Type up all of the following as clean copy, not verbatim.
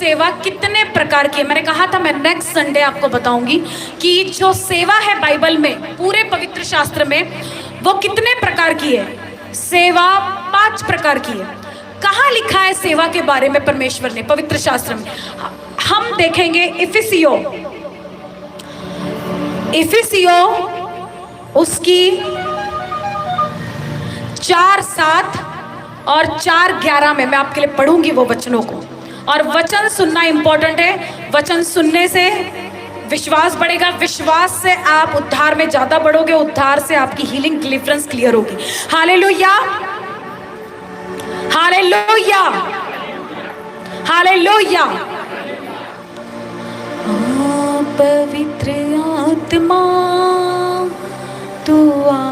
सेवा कितने प्रकार की है। मैंने कहा था मैं नेक्स्ट संडे आपको बताऊंगी कि जो सेवा है बाइबल में, पूरे पवित्र शास्त्र में, वो कितने प्रकार की है। सेवा 5 प्रकार की है। कहाँ लिखा है सेवा के बारे में परमेश्वर ने पवित्र शास्त्र में? हम देखेंगे इफिसियो उसकी 4:7 और 4:11 में मैं आपके लिए पढ़ूंगी वो वचनों को। और वचन सुनना इंपॉर्टेंट है। वचन सुनने से विश्वास बढ़ेगा, विश्वास से आप उद्धार में ज्यादा बढ़ोगे, उद्धार से आपकी हीलिंग डिलीवरेंस क्लियर होगी। Hallelujah, hallelujah, hallelujah. पवित्र आत्मा तू आ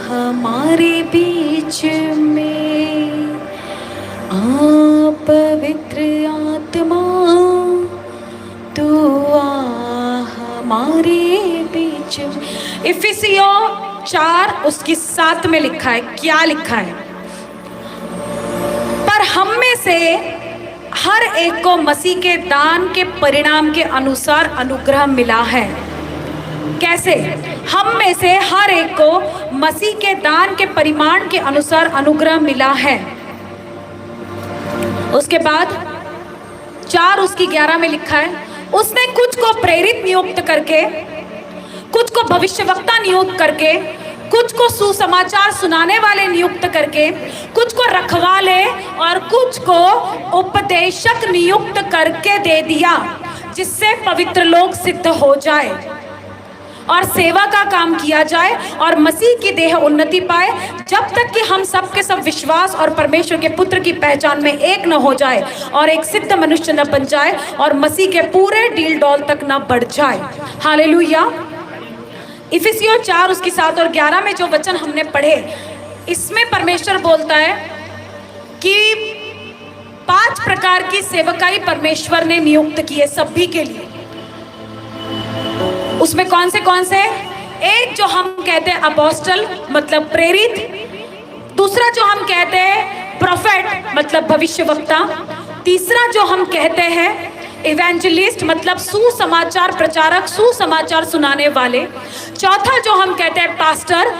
हमारे बीच में, पवित्र आत्मा तू आ हमारे बीच में। इफिसियो 4 उसकी 7 में लिखा है, क्या लिखा है? पर हम में से हर एक को मसीह के दान के परिणाम के अनुसार अनुग्रह मिला है। कैसे? हम में से हर एक को मसीह के दान के परिमाण के अनुसार अनुग्रह मिला है। उसके बाद 4 उसकी 11 में लिखा है, उसने कुछ को प्रेरित नियुक्त करके, कुछ को भविष्यवक्ता नियुक्त करके, कुछ को सुसमाचार सुनाने वाले नियुक्त करके, कुछ को रखवाले और कुछ को उपदेशक नियुक्त करके दे दिया, जिससे पवित्र लोग सिद्ध हो जाए और सेवा का काम किया जाए और मसीह की देह उन्नति पाए, जब तक कि हम सब के सब विश्वास और परमेश्वर के पुत्र की पहचान में एक न हो जाए और एक सिद्ध मनुष्य न बन जाए और मसीह के पूरे डील डॉल तक न बढ़ जाए। हालेलुया। इफिसियो 4 उसकी 7 और 11 में जो वचन हमने पढ़े, इसमें परमेश्वर बोलता है कि 5 प्रकार की सेवकाई परमेश्वर ने नियुक्त की है सभी के लिए। उसमें कौन से? एक जो हम कहते हैं अपोस्टल मतलब प्रेरित, दूसरा जो हम कहते हैं प्रोफेट मतलब भविष्यवक्ता, तीसरा जो हम कहते हैं इवेंजलिस्ट मतलब सुसमाचार प्रचारक, सुसमाचार सुनाने वाले, चौथा जो हम कहते हैं पास्टर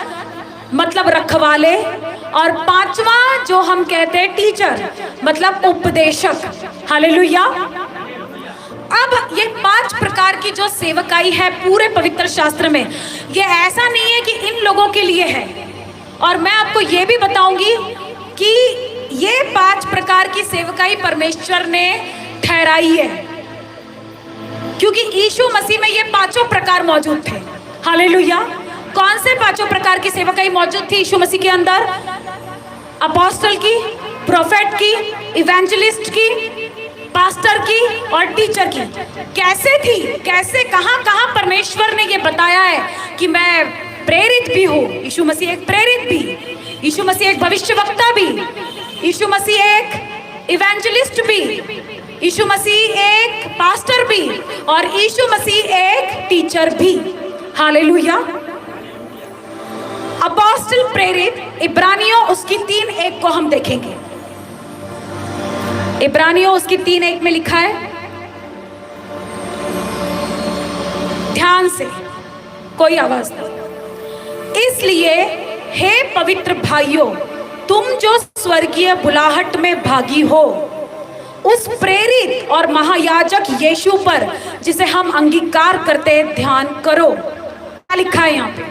मतलब रखवाले, और 5वां जो हम कहते हैं टीचर मतलब उपदेशक। हालेलुया। अब ये 5 प्रकार की जो सेवकाई है पूरे पवित्र शास्त्र में, ये ऐसा नहीं है कि इन लोगों के लिए है। और मैं आपको ये भी बताऊंगी कि ये 5 प्रकार की सेवकाई परमेश्वर ने ठहराई है, क्योंकि यीशु मसीह में ये 5 प्रकार मौजूद थे। हालेलुया। कौन से 5 प्रकार की सेवकाई मौजूद थी यीशु मसीह के अंदर? अपोस्टल की, प्रोफेट की, इवेंजलिस्ट की, पास्टर की और टीचर की। कैसे थी? कैसे? कहां कहां परमेश्वर ने ये बताया है कि मैं प्रेरित भी हूं? यीशु मसीह एक प्रेरित भी, यीशु मसीह एक भविष्यवक्ता भी, यीशु मसीह एक इवेंजलिस्ट भी, यीशु मसीह एक पास्टर भी और यीशु मसीह एक टीचर भी। हालेलुया। अपोस्टल प्रेरित इब्रानियों उसकी 3:1 को हम देखेंगे। इब्रानियों उसकी 3:1 में लिखा है, ध्यान से, कोई आवाज नहीं। इसलिए हे पवित्र भाइयों, तुम जो स्वर्गीय बुलाहट में भागी हो, उस प्रेरित और महायाजक यीशु पर जिसे हम अंगीकार करते हैं ध्यान करो। क्या लिखा है यहाँ पे?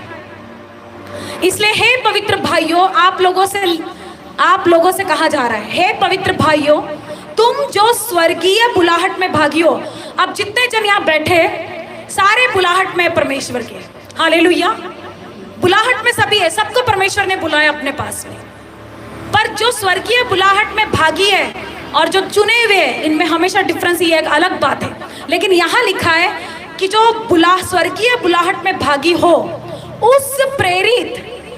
इसलिए हे पवित्र भाइयों, आप लोगों से कहा जा रहा है, हे पवित्र भाइयों, तुम जो स्वर्गीय बुलाहट में भागी हो। अब जितने जन यहाँ बैठे सारे बुलाहट में परमेश्वर के। हालेलुया। बुलाहट में सभी है, सबको परमेश्वर ने बुलाया अपने पास में। पर जो स्वर्गीय बुलाहट में भागी है और जो चुने हुए हैं, इनमें हमेशा डिफरेंस, ये एक अलग बात है। लेकिन यहाँ लिखा है कि जो स्वर्गीय बुलाहट में भागी हो, उस प्रेरित,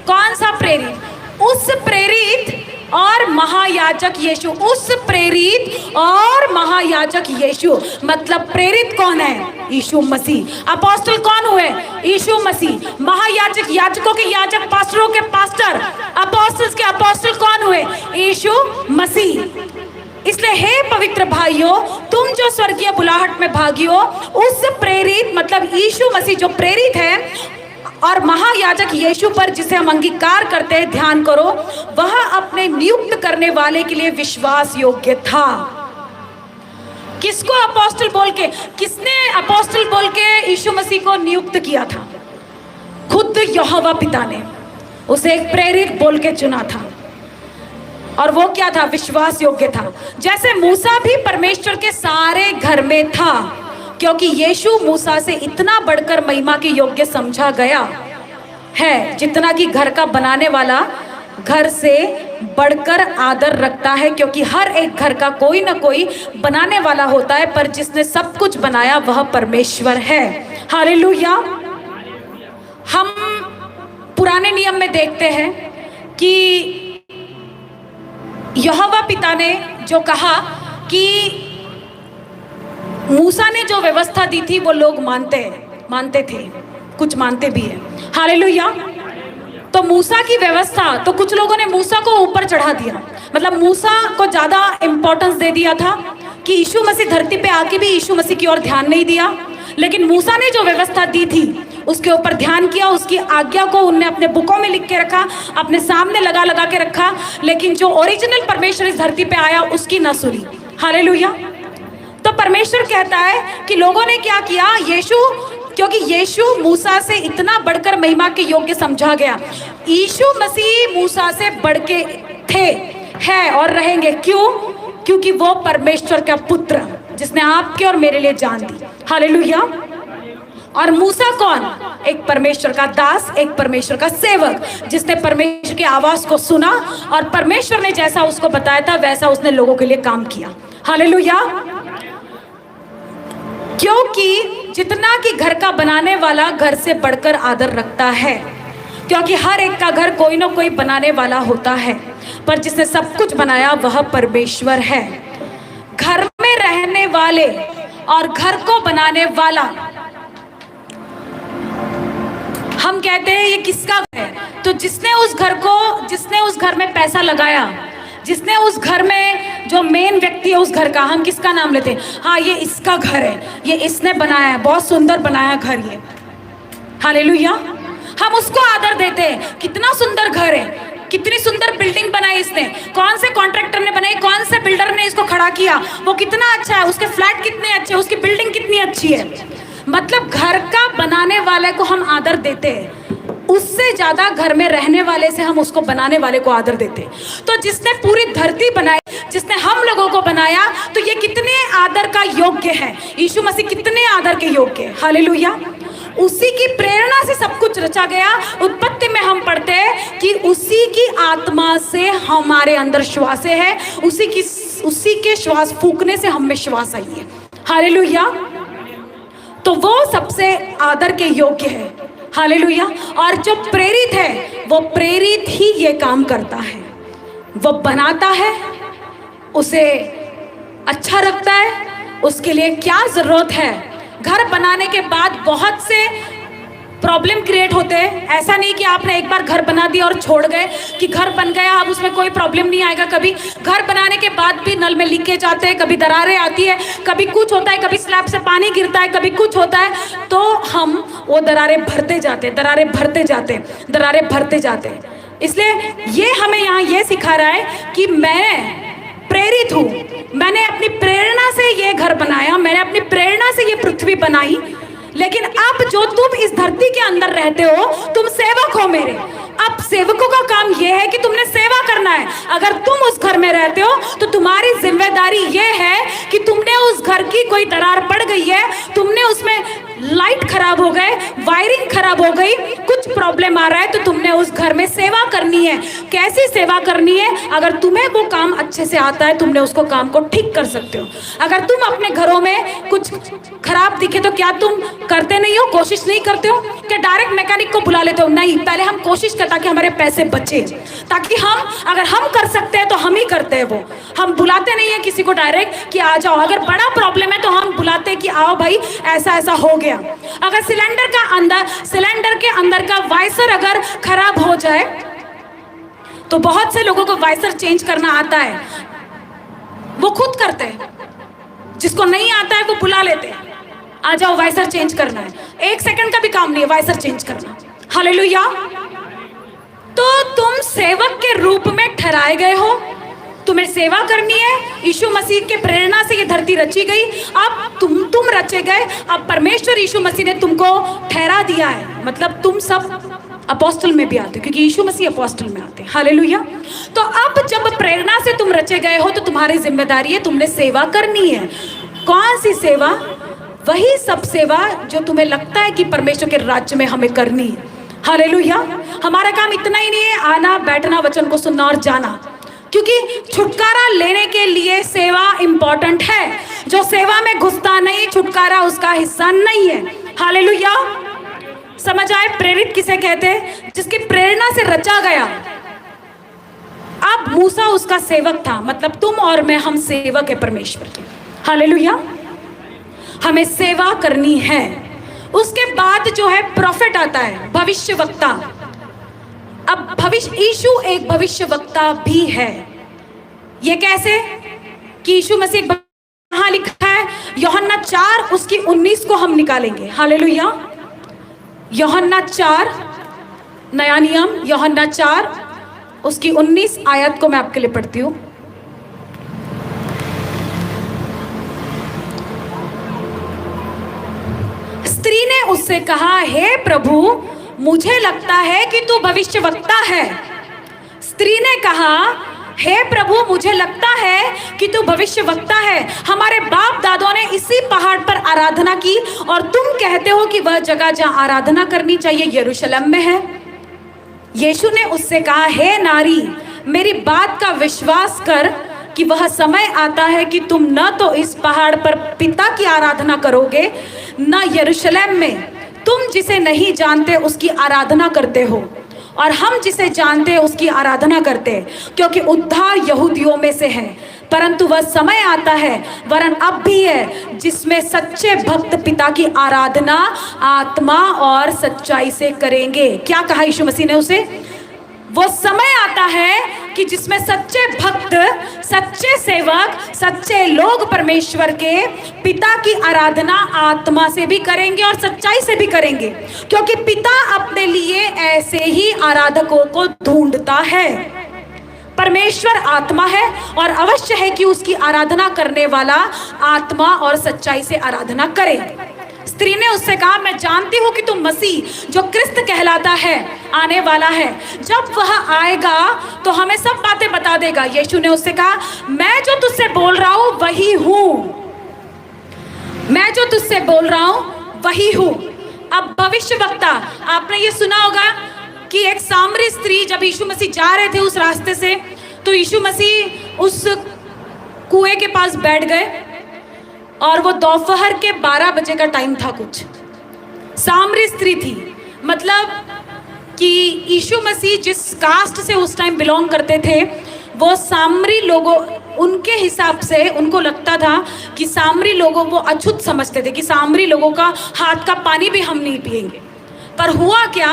कौन सा प्रेरित? उस प्रेरित और महायाजक यीशु। उस प्रेरित और महायाजक यीशु मतलब प्रेरित कौन है? यीशु मसीह। अपोस्टल कौन हुए? यीशु मसीह। महायाजक, याजकों के याजक, पास्टरों के पास्टर, अपोस्टल्स के अपोस्टल कौन हुए? यीशु मसीह। इसलिए हे पवित्र भाइयों, तुम जो स्वर्गीय बुलाहट में भागी हो, उस प्रेरित मतलब यीशु मसीह जो प्रेरित है और महायाजक यीशु पर जिसे हम अंगीकार करते हैं, ध्यान करो, वह अपने नियुक्त करने वाले के लिए विश्वास योग्य था। किसको अपोस्टल बोल के, किसने अपोस्टल बोल के यीशु मसीह को नियुक्त किया था? खुद यहोवा पिता ने उसे एक प्रेरित बोल के चुना था। और वो क्या था? विश्वास योग्य था। जैसे मूसा भी परमेश्वर के सारे घर में था, क्योंकि यीशु मूसा से इतना बढ़कर महिमा के योग्य समझा गया है, जितना कि घर का बनाने वाला घर से बढ़कर आदर रखता है, क्योंकि हर एक घर का कोई ना कोई बनाने वाला होता है, पर जिसने सब कुछ बनाया वह परमेश्वर है। हालेलुया। हम पुराने नियम में देखते हैं कि यहोवा पिता ने जो कहा कि मूसा ने जो व्यवस्था दी थी वो लोग मानते थे, कुछ मानते भी हैं। हालेलुया। तो मूसा की व्यवस्था, तो कुछ लोगों ने मूसा को ऊपर चढ़ा दिया, मतलब मूसा को ज्यादा इंपॉर्टेंस दे दिया था कि यीशु मसीह धरती पे आके भी यीशु मसीह की ओर ध्यान नहीं दिया। लेकिन मूसा ने जो व्यवस्था दी थी उसके ऊपर ध्यान किया, उसकी आज्ञा को उनने अपने बुकों में लिख के रखा, अपने सामने लगा के रखा, लेकिन जो ओरिजिनल परमेश्वर इस धरती पे आया उसकी ना सुनी। हालेलुया। तो परमेश्वर कहता है कि लोगों ने क्या किया, क्योंकि यीशु मूसा से इतना बढ़कर महिमा के योग्य समझा गया। यीशु मसीह मूसा से बढ़ के थे, है और रहेंगे। क्यों? क्योंकि वो परमेश्वर का पुत्र जिसने आपके और मेरे लिए जान दी। हालेलुया। और मूसा कौन? एक परमेश्वर का दास, एक परमेश्वर का सेवक, जिसने परमेश्वर की आवाज को सुना और परमेश्वर ने जैसा उसको बताया था वैसा उसने लोगों के लिए काम किया। हालेलुया। क्योंकि जितना कि घर का बनाने वाला घर से बढ़कर आदर रखता है, क्योंकि हर एक का घर कोई ना कोई बनाने वाला होता है, पर जिसने सब कुछ बनाया वह परमेश्वर है। घर में रहने वाले और घर को बनाने वाला, हम कहते हैं ये किसका घर है? तो जिसने उस घर में पैसा लगाया, जिसने उस घर में जो मेन व्यक्ति है उस घर का, हम किसका नाम लेते हैं? हाँ, ये इसका घर है, ये इसने बनाया है, बहुत सुंदर बनाया घर ये। हालेलुया। हम उसको आदर देते हैं, कितना सुंदर घर है, कितनी सुंदर बिल्डिंग बनाई इसने, कौन से कॉन्ट्रैक्टर ने बनाई, कौन से बिल्डर ने इसको खड़ा किया, वो कितना अच्छा है, उसके फ्लैट कितने अच्छे, उसकी बिल्डिंग कितनी अच्छी है। मतलब घर का बनाने वाले को हम आदर देते हैं, उससे ज्यादा घर में रहने वाले से हम उसको बनाने वाले को आदर देते हैं। तो जिसने पूरी धरती बनाई, जिसने हम लोगों को बनाया, तो ये कितने आदर का योग्य है। यीशु मसीह कितने आदर के योग्य है। हालेलुया। उसी की प्रेरणा से सब कुछ रचा गया। उत्पत्ति में हम पढ़ते हैं कि उसी की आत्मा से हमारे अंदर श्वास है, उसी के श्वास फूकने से हम में श्वास आई है। हालेलुया। तो वो सबसे आदर के योग्य है। हालेलुया। और जो प्रेरित है वो प्रेरित ही ये काम करता है, वो बनाता है, उसे अच्छा रखता है। उसके लिए क्या जरूरत है? घर बनाने के बाद बहुत से प्रॉब्लम क्रिएट होते हैं। ऐसा नहीं कि आपने एक बार घर बना दिया और छोड़ गए कि घर बन गया अब उसमें कोई प्रॉब्लम नहीं आएगा। कभी घर बनाने के बाद भी नल में लीकेज आते हैं, कभी दरारें आती है, कभी कुछ होता है, कभी स्लैब से पानी गिरता है, कभी कुछ होता है, तो हम वो दरारें भरते जाते, दरारें भरते जाते, दरारें भरते जाते। इसलिए ये हमें यहाँ ये सिखा रहा है कि मैं प्रेरित हूँ, मैंने अपनी प्रेरणा से ये घर बनाया, मैंने अपनी प्रेरणा से ये पृथ्वी बनाई, लेकिन अब जो तुम इस धरती के अंदर रहते हो, तुम सेवक हो मेरे। अब सेवकों का काम यह है कि तुमने सेवा करना है। अगर तुम उस घर में रहते हो तो तुम्हारी जिम्मेदारी यह है कि तुमने उस घर की कोई दरार पड़ गई है, तुमने उसमें लाइट खराब हो गए, वायरिंग खराब हो गई, कुछ प्रॉब्लम आ रहा है, तो तुमने उस घर में सेवा करनी है। कैसी सेवा करनी है? अगर तुम्हें वो काम अच्छे से आता है, तुमने उसको काम को ठीक कर सकते हो। अगर तुम अपने घरों में कुछ खराब दिखे तो क्या तुम करते नहीं हो, कोशिश नहीं करते हो कि डायरेक्ट मैकेनिक को बुला लेते हो? नहीं, पहले हम कोशिश करते ताकि हमारे पैसे बचे, ताकि अगर हम कर सकते हैं तो हम ही करते हैं। वो हम बुलाते नहीं है किसी को डायरेक्ट कि आ जाओ। अगर बड़ा प्रॉब्लम है तो हम बुलाते हैं कि आओ भाई, ऐसा ऐसा हो गया। अगर सिलेंडर के अंदर का वाइसर अगर खराब हो जाए, तो बहुत से लोगों को वाइसर चेंज करना आता है, वो खुद करते हैं, जिसको नहीं आता है वो बुला लेते हैं, आ जाओ वाइसर चेंज करना है। 1 सेकंड का भी काम नहीं है वाइसर चेंज करना। हालेलुया। तो तुम सेवक के रूप में ठहराए गए हो, तुम्हें सेवा करनी है। यीशु मसीह के प्रेरणा से ये धरती रची गई, अब तुम रचे गए। अब परमेश्वर यीशु मसीह ने तुमको ठहरा दिया है, मतलब तुम सब अपोस्टल में भी आते हो, क्योंकि यीशु मसीह अपोस्टल में आते हैं। हालेलुया। तो अब जब प्रेरणा से तुम रचे गए हो तो तुम्हारी जिम्मेदारी है, तुमने सेवा करनी है। कौन सी सेवा? वही सब सेवा जो तुम्हें लगता है कि परमेश्वर के राज्य में हमें करनी है। हालेलुया। हमारा काम इतना ही नहीं है आना, बैठना, वचन को सुनना और जाना, क्योंकि छुटकारा लेने के लिए सेवा इंपॉर्टेंट है। जो सेवा में घुसता नहीं, छुटकारा उसका हिस्सा नहीं है। हालेलुया। समझ आए? प्रेरित किसे कहते हैं? जिसकी प्रेरणा से रचा गया। अब मूसा उसका सेवक था, मतलब तुम और मैं, हम सेवक है परमेश्वर के। हालेलुया। हमें सेवा करनी है। उसके बाद जो है प्रोफेट आता है, भविष्यवक्ता। अब यीशु एक भविष्यवक्ता भी है। ये कैसे? कि यीशु मसीह कहाँ लिखा है? यूहन्ना 4 उसकी 19 को हम निकालेंगे। हालेलुया। यूहन्ना 4 नया नियम, यूहन्ना 4 उसकी 19 आयत को मैं आपके लिए पढ़ती हूँ। स्त्री ने उससे कहा, हे प्रभु, मुझे लगता है कि तू भविष्यवक्ता है। स्त्री ने कहा, हे प्रभु, मुझे लगता है कि तू भविष्यवक्ता है। हमारे बाप दादों ने इसी पहाड़ पर आराधना की और तुम कहते हो कि वह जगह जहां आराधना करनी चाहिए यरूशलेम में है। यीशु ने उससे कहा, हे नारी, मेरी बात का विश्वास कर कि वह समय आता है कि तुम न तो इस पहाड़ पर पिता की आराधना करोगे, न यरूशलेम में। तुम जिसे नहीं जानते उसकी आराधना करते हो और हम जिसे जानते हैं उसकी आराधना करते हैं, क्योंकि उद्धार यहूदियों में से है। परंतु वह समय आता है, वरन अब भी है, जिसमें सच्चे भक्त पिता की आराधना आत्मा और सच्चाई से करेंगे। क्या कहा यीशु मसीह ने उसे? वो समय आता है कि जिसमें सच्चे भक्त, सच्चे सेवक, सच्चे लोग परमेश्वर के पिता की आराधना आत्मा से भी करेंगे और सच्चाई से भी करेंगे, क्योंकि पिता अपने लिए ऐसे ही आराधकों को ढूंढता है। परमेश्वर आत्मा है और अवश्य है कि उसकी आराधना करने वाला आत्मा और सच्चाई से आराधना करे। स्त्री ने उससे कहा, मैं जानती हूँ कि तुम मसीह जो क्रिस्त कहलाता है आने वाला है। जब वह आएगा तो हमें सब बातें बता देगा। यीशु ने उससे कहा, मैं जो तुझसे बोल रहा हूँ वही हूँ, मैं जो तुझसे बोल रहा हूँ वही हूँ। अब भविष्यवक्ता, आपने ये सुना होगा कि एक सामरी स्त्री, जब यीशु मसीह जा रहे थे उस रास्ते से, तो यीशु मसीह उस कुएं के पास बैठ गए और वो दोपहर के 12 बजे का टाइम था कुछ। सामरी स्त्री थी, मतलब कि यीशु मसीह जिस कास्ट से उस टाइम बिलोंग करते थे, वो सामरी लोगों, उनके हिसाब से उनको लगता था कि सामरी लोगों वो अछूत समझते थे कि सामरी लोगों का हाथ का पानी भी हम नहीं पिएंगे। पर हुआ क्या?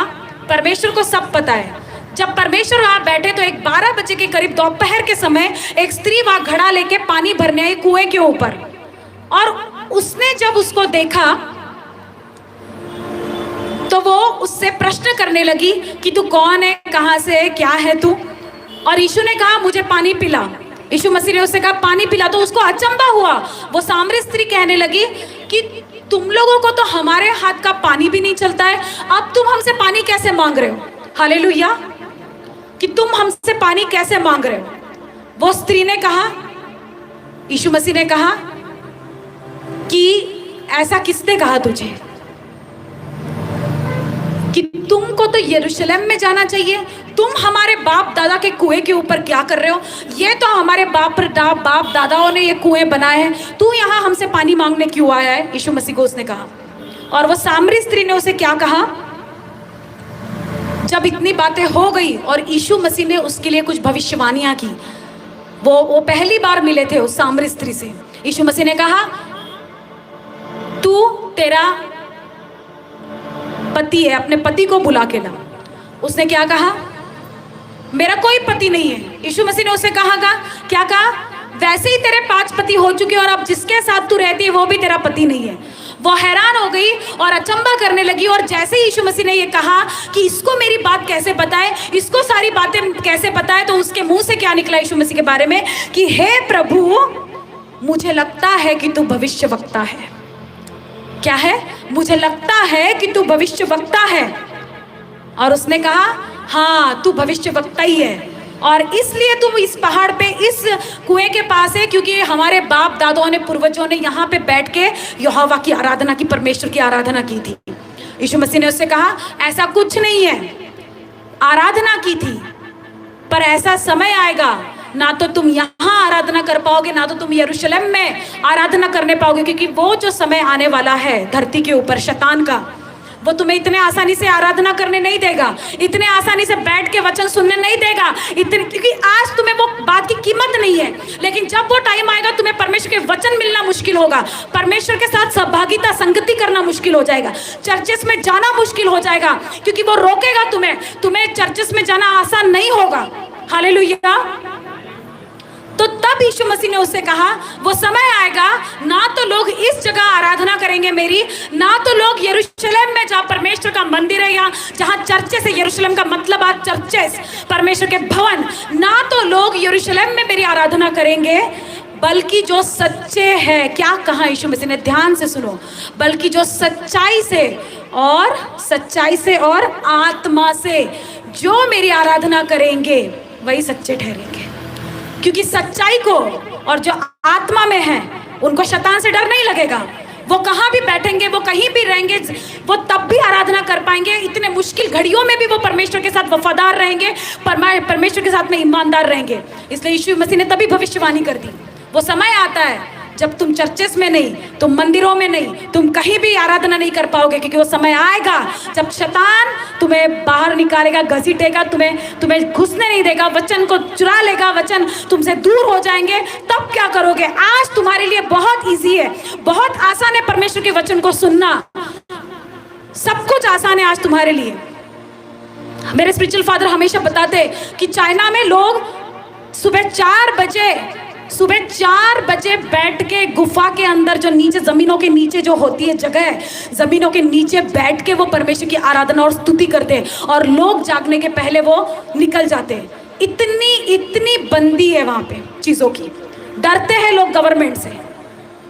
परमेश्वर को सब पता है। जब परमेश्वर वहाँ बैठे तो एक 12 बजे के करीब दोपहर के समय एक स्त्री वहाँ घड़ा लेके पानी भरने आई कुएं के ऊपर, और उसने जब उसको देखा तो वो उससे प्रश्न करने लगी कि तू कौन है, कहां से है, क्या है तू? और यीशु ने कहा, मुझे पानी पिला। यीशु मसीह ने उससे कहा, पानी पिला। तो उसको अचंभा हुआ। वो सामरी स्त्री कहने लगी कि तुम लोगों को तो हमारे हाथ का पानी भी नहीं चलता है, अब तुम हमसे पानी कैसे मांग रहे हो? हालेलुया। कि तुम हमसे पानी कैसे मांग रहे हो? वो स्त्री ने कहा, यीशु मसीह ने कहा कि ऐसा किसने कहा तुझे कि तुमको तो यरूशलेम में जाना चाहिए? तुम हमारे बाप दादा के कुएं के ऊपर क्या कर रहे हो? ये तो हमारे बाप दादाओं ने ये कुएं बनाए हैं, तू यहाँ हमसे पानी मांगने क्यों आया है? यीशु मसीह को उसने कहा। और वो सामरी स्त्री ने उसे क्या कहा? जब इतनी बातें हो गई और यीशु मसीह ने उसके लिए कुछ भविष्यवाणियां की, वो पहली बार मिले थे उस सामरी स्त्री से। यीशु मसीह ने कहा, तू, तेरा पति है, अपने पति को बुला के ला। उसने क्या कहा? मेरा कोई पति नहीं है। यीशु मसीह ने उसे कहा, क्या कहा? वैसे ही तेरे 5 पति हो चुके और अब जिसके साथ तू रहती है वो भी तेरा पति नहीं है। वो हैरान हो गई और अचंभा करने लगी, और जैसे ही यीशु मसीह ने ये कहा कि इसको मेरी बात कैसे बताए, इसको सारी बातें कैसे पता है, तो उसके मुंह से क्या निकला यीशु मसीह के बारे में कि हे प्रभु, मुझे लगता है कि तू भविष्यवक्ता है। क्या है? मुझे लगता है कि तू भविष्यवक्ता है। और उसने कहा हाँ, तू भविष्यवक्ता ही है, और इसलिए तुम इस पहाड़ पे इस कुएं के पास है क्योंकि हमारे बाप दादाओं ने, पूर्वजों ने यहाँ पे बैठ के यहोवा की आराधना की, परमेश्वर की आराधना की थी। यीशु मसीह ने उससे कहा ऐसा कुछ नहीं है, आराधना की थी, पर ऐसा समय आएगा ना तो तुम यहाँ आराधना कर पाओगे, ना तो तुम यरूशलेम में आराधना करने पाओगे, क्योंकि वो जो समय आने वाला है धरती के ऊपर शैतान का, वो तुम्हें इतने आसानी से आराधना करने नहीं देगा, इतने आसानी से बैठ के वचन सुनने नहीं देगा, इतने, क्योंकि आज तुम्हें वो बात की कीमत नहीं है, लेकिन जब वो टाइम आएगा तुम्हें परमेश्वर के वचन मिलना मुश्किल होगा, परमेश्वर के साथ सहभागिता, संगति करना मुश्किल हो जाएगा, चर्चेस में जाना मुश्किल हो जाएगा, क्योंकि वो रोकेगा तुम्हें चर्चेस में जाना आसान नहीं होगा। हालेलुया। तो तब यीशु मसीह ने उससे कहा वो समय आएगा ना तो लोग इस जगह आराधना करेंगे मेरी, ना तो लोग यरूशलेम में जहाँ परमेश्वर का मंदिर है, या जहाँ चर्चेस है, यरूशलेम का मतलब आज चर्चेस, परमेश्वर के भवन, ना तो लोग यरूशलेम में मेरी आराधना करेंगे, बल्कि जो सच्चे हैं, क्या कहा यीशु मसीह ने, ध्यान से सुनो, बल्कि जो सच्चाई से और आत्मा से जो मेरी आराधना करेंगे वही सच्चे ठहरेंगे। क्योंकि सच्चाई को और जो आत्मा में है उनको शैतान से डर नहीं लगेगा, वो कहाँ भी बैठेंगे, वो कहीं भी रहेंगे, वो तब भी आराधना कर पाएंगे, इतने मुश्किल घड़ियों में भी वो परमेश्वर के साथ वफादार रहेंगे, परमेश्वर के साथ में ईमानदार रहेंगे। इसलिए यीशु मसीह ने तभी भविष्यवाणी कर दी, वो समय आता है जब तुम चर्चेस में नहीं, तुम मंदिरों में नहीं, तुम कहीं भी आराधना नहीं कर पाओगे, क्योंकि वो समय आएगा जब शैतान तुम्हें बाहर निकालेगा, घसीटेगा, तुम्हें घुसने नहीं देगा, वचन को चुरा लेगा, वचन तुमसे दूर हो जाएंगे। तब क्या करोगे? आज तुम्हारे लिए बहुत इजी है, बहुत आसान है परमेश्वर के वचन को सुनना, सब कुछ आसान है आज तुम्हारे लिए। मेरे स्पिरिचुअल फादर हमेशा बताते कि चाइना में लोग सुबह 4 बजे बैठ के गुफा के अंदर, जो नीचे जमीनों के नीचे जो होती है जगह, जमीनों के नीचे बैठ के वो परमेश्वर की आराधना और स्तुति करते हैं, और लोग जागने के पहले वो निकल जाते हैं। इतनी बंदी है वहां पे चीजों की, डरते हैं लोग गवर्नमेंट से।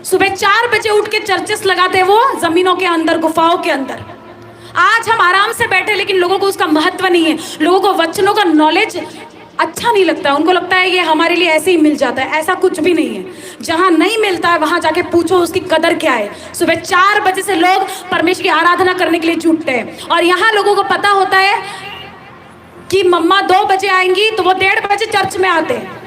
सुबह 4 बजे उठ के चर्चेस लगाते हैं वो जमीनों के अंदर, गुफाओं के अंदर। आज हम आराम से बैठे, लेकिन लोगों को उसका महत्व नहीं है, लोगों को वचनों का नॉलेज अच्छा नहीं लगता है, उनको लगता है ये हमारे लिए ऐसे ही मिल जाता है। ऐसा कुछ भी नहीं है, जहाँ नहीं मिलता है वहाँ जाके पूछो उसकी कदर क्या है। सुबह 4 बजे से लोग परमेश्वर की आराधना करने के लिए जुटते हैं, और यहाँ लोगों को पता होता है कि मम्मा 2 बजे आएंगी, तो वो 1:30 बजे चर्च में आते हैं।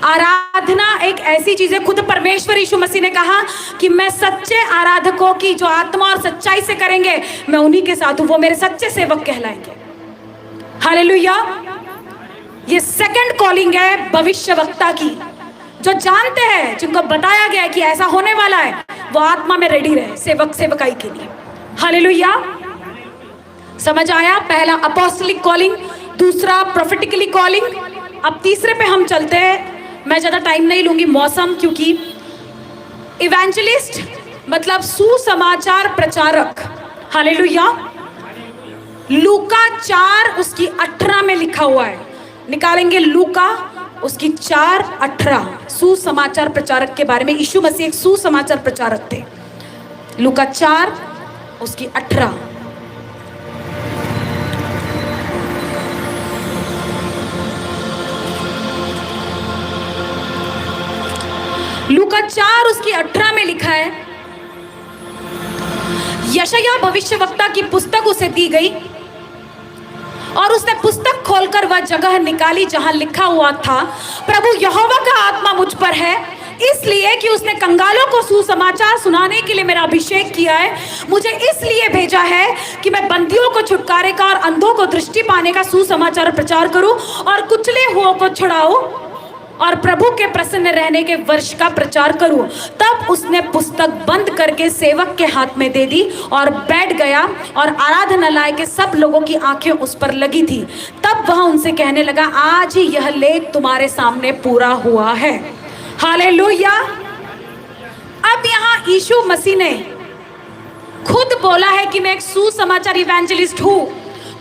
आराधना एक ऐसी चीज है, खुद परमेश्वर यीशु मसीह ने कहा कि मैं सच्चे आराधकों की जो आत्मा और सच्चाई से करेंगे, मैं उन्हीं के साथ हूँ, वो मेरे सच्चे सेवक कहलाएंगे। हालेलुया। ये सेकंड कॉलिंग है भविष्यवक्ता की, जो जानते हैं, जिनको बताया गया है कि ऐसा होने वाला है, वो आत्मा में रेडी रहे सेवकाई के लिए। हालेलुया। समझ आया? पहला अपोस्टलिक कॉलिंग, दूसरा प्रोफेटिकली कॉलिंग। अब तीसरे पे हम चलते हैं, मैं ज्यादा टाइम नहीं लूंगी, मौसम, क्योंकि इवेंजलिस्ट मतलब सुसमाचार प्रचारक। हालेलुया। लूका 4 उसकी 18 में लिखा हुआ है, निकालेंगे लूका उसकी 4:18, सुसमाचार प्रचारक के बारे में। यीशु मसीह एक सुसमाचार प्रचारक थे। लूका 4 उसकी 18। लूका 4 उसकी 18 में लिखा है, यशायाह भविष्यवक्ता की पुस्तक उसे दी गई और उसने पुस्तक खोलकर वह जगह निकाली जहां लिखा हुआ था, प्रभु यहोवा का आत्मा मुझ पर है, इसलिए कि उसने कंगालों को सुसमाचार सुनाने के लिए मेरा अभिषेक किया है। मुझे इसलिए भेजा है कि मैं बंदियों को छुटकारे का और अंधों को दृष्टि पाने का सुसमाचार प्रचार करूं, और कुचले हुओं को छुड़ाऊं, और प्रभु के प्रसन्न रहने के वर्ष का प्रचार करूं। तब उसने पुस्तक बंद करके सेवक के हाथ में दे दी और बैठ गया, और आराधनालय के सब लोगों की आंखें उस पर लगी थी। तब वह उनसे कहने लगा, आज ही यह लेख तुम्हारे सामने पूरा हुआ है। हालेलुया। अब यहाँ यीशु मसीह ने खुद बोला है कि मैं एक सुसमाचार इवेंजलिस्ट हूं।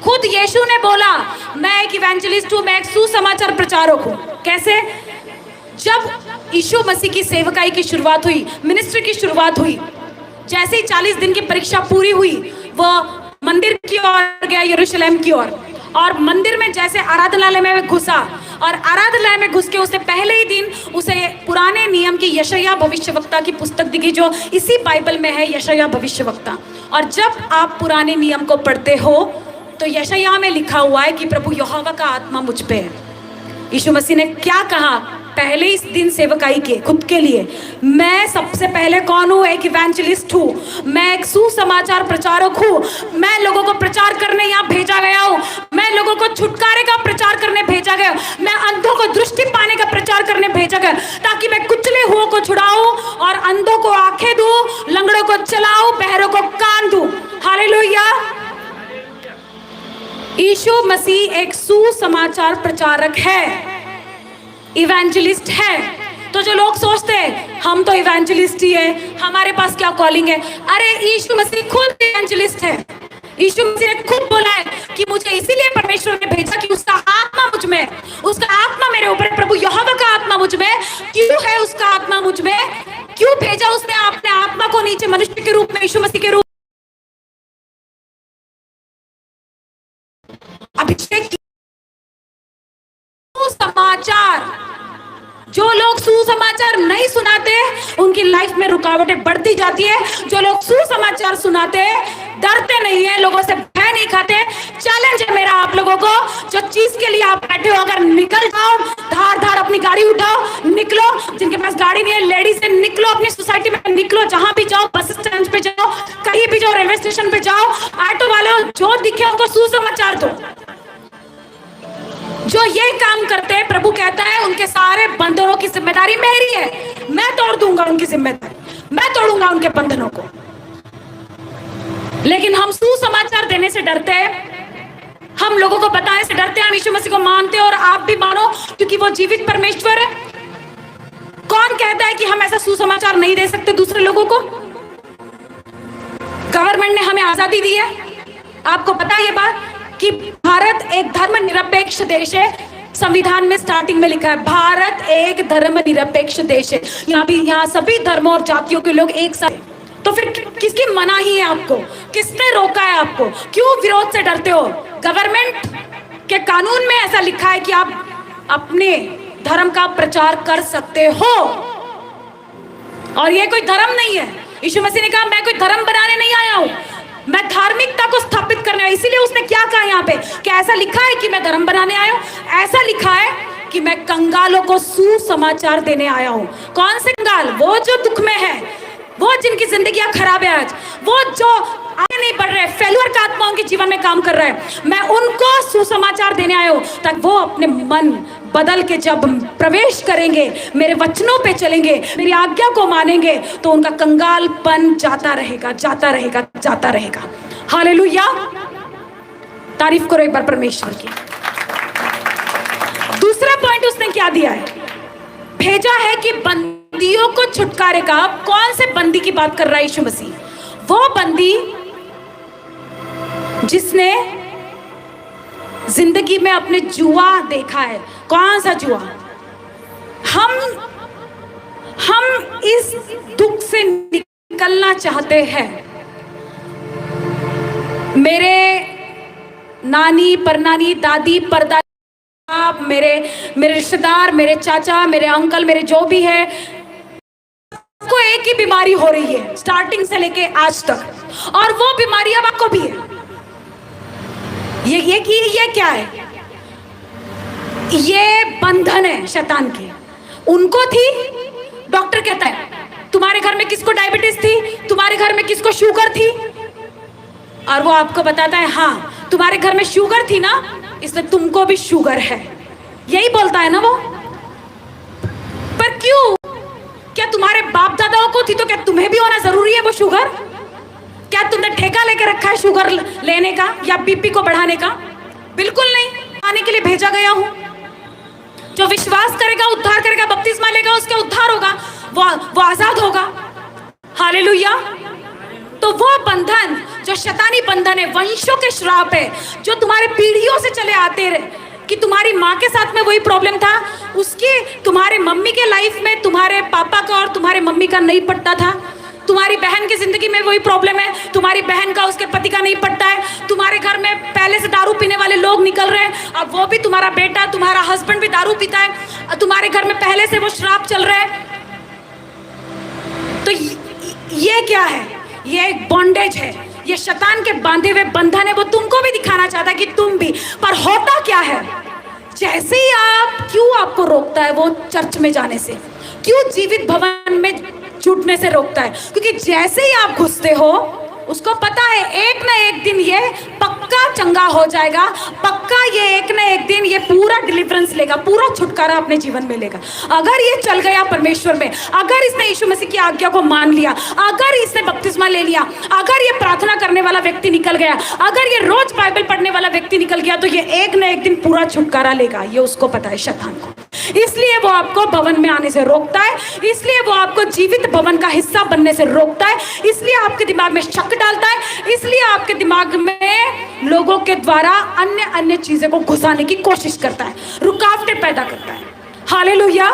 खुद यीशु ने बोला मैं एक इवेंजलिस्ट हूं, मैं एक सुसमाचार प्रचारक हूं। कैसे? जब यीशु मसीह की सेवकाई की शुरुआत हुई, मिनिस्ट्री की शुरुआत हुई, जैसे ही 40 दिन की परीक्षा पूरी हुई, वो मंदिर की ओर गया, यरूशलेम की ओर, और मंदिर में जैसे आराधनालय में घुसा, और आराधनालय में घुस के उससे पहले ही दिन उसे पुराने नियम की यशायाह भविष्यवक्ता की पुस्तक दिखी, जो इसी बाइबल में है, यशायाह भविष्यवक्ता। और जब आप पुराने नियम को पढ़ते हो तो यशायाह में लिखा हुआ है कि प्रभु यहोवा का आत्मा मुझ पे है। यीशु मसीह ने क्या कहा पहले इस दिन सेवकाई के खुद के लिए? मैं सबसे पहले कौन हूँ? एक इवेंजलिस्ट हूँ, मैं एक सुसमाचार प्रचारक हूँ। मैं लोगों को प्रचार करने यहाँ भेजा गया हूँ, मैं लोगों को छुटकारे का प्रचार करने भेजा गया, मैं अंधों को दृष्टि पाने का प्रचार करने भेजा गया, ताकि मैं कुचले हुओं को छुड़ाऊं और अंधों को आंखें दूं, लंगड़ों को चलाऊं, बहरों को कान दूं। हालेलुया। यीशु मसीह एक सुसमाचार प्रचारक है, इवेंजलिस्ट है। तो जो लोग सोचते हैं हम तो इवेंजलिस्ट ही है, हमारे पास क्या कॉलिंग है? अरे यीशु मसीह खुद इवेंजलिस्ट है। यीशु मसीह ने खुद बोला है कि मुझे इसीलिए परमेश्वर ने भेजा कि उसका आत्मा मुझ में, उसका आत्मा मेरे ऊपर, प्रभु यहोवा का आत्मा मुझ में। क्यों है उसका आत्मा मुझ में? क्यों भेजा उसने अपने आत्मा को नीचे मनुष्य के रूप में, यीशु मसीह के रूप अभिषेक? समाचार, जो लोग सुसमाचार नहीं सुनाते उनकी लाइफ में रुकावटें बढ़ती जाती है। जो लोग सुसमाचार सुनाते डरते नहीं है, लोगों से भय नहीं खाते। चैलेंज है मेरा आप लोगों को, जो चीज के लिए आप बैठे हो, अगर निकल जाओ, धार धार अपनी गाड़ी उठाओ, निकलो। जिनके पास गाड़ी नहीं है, लेडीज से निकलो, अपनी सोसाइटी में निकलो, जहां भी जाओ, बस स्टैंड पे जाओ, कहीं भी जाओ, रेलवे स्टेशन पे जाओ, ऑटो वालों, जो दिखे उनको सुसमाचार दो। जो ये काम करते हैं, प्रभु कहता है उनके सारे बंधनों की जिम्मेदारी मेरी है। मैं तोड़ दूंगा उनकी जिम्मेदारी, मैं तोड़ूंगा उनके बंधनों को। लेकिन हम सुसमाचार देने से डरते हैं, हम लोगों को बताने से डरते हैं। हम यीशु मसीह को मानते हैं और आप भी मानो, क्योंकि वो जीवित परमेश्वर है। कौन कहता है कि हम ऐसा सुसमाचार नहीं दे सकते दूसरे लोगों को? गवर्नमेंट ने हमें आजादी दी है। आपको पता है ये बात कि भारत एक धर्मनिरपेक्ष देश है। संविधान में स्टार्टिंग में लिखा है भारत एक धर्मनिरपेक्ष देश है। यहाँ सभी धर्मों और जातियों के लोग एक साथ। तो फिर किसकी मनाही है आपको? किसने रोका है आपको? क्यों विरोध से डरते हो? गवर्नमेंट के कानून में ऐसा लिखा है कि आप अपने धर्म का प्रचार कर सकते हो, और ये कोई धर्म नहीं है। यीशु मसीह ने कहा मैं कोई धर्म बनाने नहीं आया हूं, मैं धार्मिकता को स्थापित करने आया। इसीलिए उसने क्या कहा यहाँ पे? क्या ऐसा लिखा है कि मैं धर्म बनाने आया हूं? ऐसा लिखा है कि मैं कंगालों को सुसमाचार देने आया हूं। कौन से कंगाल? वो जो दुख में है, वो जिनकी जिंदगियां खराब है आज, वो जो आगे नहीं बढ़ रहे, फेल्यूर का आत्मा उनके जीवन में काम कर रहा है, मैं उनको सुसमाचार देने आया हूं, ताकि वो अपने मन बदल के जब प्रवेश करेंगे, मेरे वचनों पे चलेंगे, मेरी आज्ञा को मानेंगे, तो उनका कंगालपन जाता रहेगा, जाता रहेगा, जाता रहेगा। हालेलुया। तारीफ करो एक बार परमेश्वर की। दूसरा पॉइंट उसने क्या दिया है? भेजा है कि बंदियों को छुटकारे का। कौन से बंदी की बात कर रहा है यीशु मसीह? वो बंदी जिसने जिंदगी में अपने जुआ देखा है। कौन सा जुआ? हम इस दुख से निकलना चाहते हैं। मेरे नानी, परनानी, दादी, परदादी, आप, मेरे रिश्तेदार, मेरे चाचा, मेरे अंकल, मेरे जो भी है, को एक ही बीमारी हो रही है स्टार्टिंग से लेके आज तक, और वो बीमारी अब आपको भी है। ये क्या है? ये बंधन है शैतान के। उनको थी, डॉक्टर कहता है तुम्हारे घर में किसको डायबिटीज थी, तुम्हारे घर में किसको शुगर थी, और वो आपको बताता है हाँ तुम्हारे घर में शुगर थी ना, इसलिए तुमको भी शुगर है। यही बोलता है ना वो। पर क्यों? क्या तुम्हारे बाप दादाओं को थी तो क्या तुम्हें भी होना जरूरी है वो शुगर? क्या तुमने ठेका लेके रखा है शुगर लेने का या बीपी को बढ़ाने का? बिल्कुल नहीं। आने के लिए भेजा गया हूं। जो विश्वास करेगा, उद्धार करेगा, बपतिस्मा लेगा, उसका उद्धार होगा, वो आजाद होगा। हालेलुया। तो वो बंधन जो शैतानी बंधन है, वंशों के श्राप है, जो तुम्हारे पीढ़ियों से चले आते रहे, कि तुम्हारी माँ के साथ में वही प्रॉब्लम था, उसकी तुम्हारे मम्मी के लाइफ में तुम्हारे पापा का और तुम्हारे मम्मी का नहीं पटता था, तुम्हारी बहन की जिंदगी में वही प्रॉब्लम है, तुम्हारी बहन का उसके पति का नहीं पटता है, तुम्हारे घर में पहले से दारू पीने वाले लोग निकल रहे हैं, अब वो भी तुम्हारा बेटा, तुम्हारा हस्बैंड भी दारू पीता है, तुम्हारे घर में पहले से वो श्राप चल रहा है। तो ये क्या है? ये एक बॉन्डेज है, ये शैतान के बांधे हुए बंधन है। वो तुमको भी दिखाना चाहता है कि तुम भी, पर होता क्या है, जैसे ही क्यों आपको रोकता है वो चर्च में जाने से, क्यों जीवित भवन में जुटने से रोकता है? क्योंकि जैसे ही आप घुसते हो, उसको पता है एक ना एक दिन ये पक्का चंगा हो जाएगा, पक्का ये एक ना एक दिन ये पूरा डिलीवरेंस लेगा, पूरा छुटकारा अपने जीवन में लेगा। अगर ये चल गया परमेश्वर में, अगर इसने यीशु मसीह की आज्ञा को मान लिया, अगर इसने बपतिस्मा ले लिया, अगर ये प्रार्थना करने वाला व्यक्ति निकल गया, अगर ये रोज बाइबल पढ़ने वाला व्यक्ति निकल गया, तो ये एक ना एक दिन पूरा छुटकारा लेगा। ये उसको पता है, शैतान को। इसलिए वो आपको भवन में आने से रोकता है, इसलिए वो आपको जीवित भवन का हिस्सा बनने से रोकता है, इसलिए आपके दिमाग में शक डालता है, इसलिए आपके दिमाग में लोगों के द्वारा अन्य अन्य चीजें को घुसाने की कोशिश करता है, रुकावटें पैदा करता है। हालेलुया।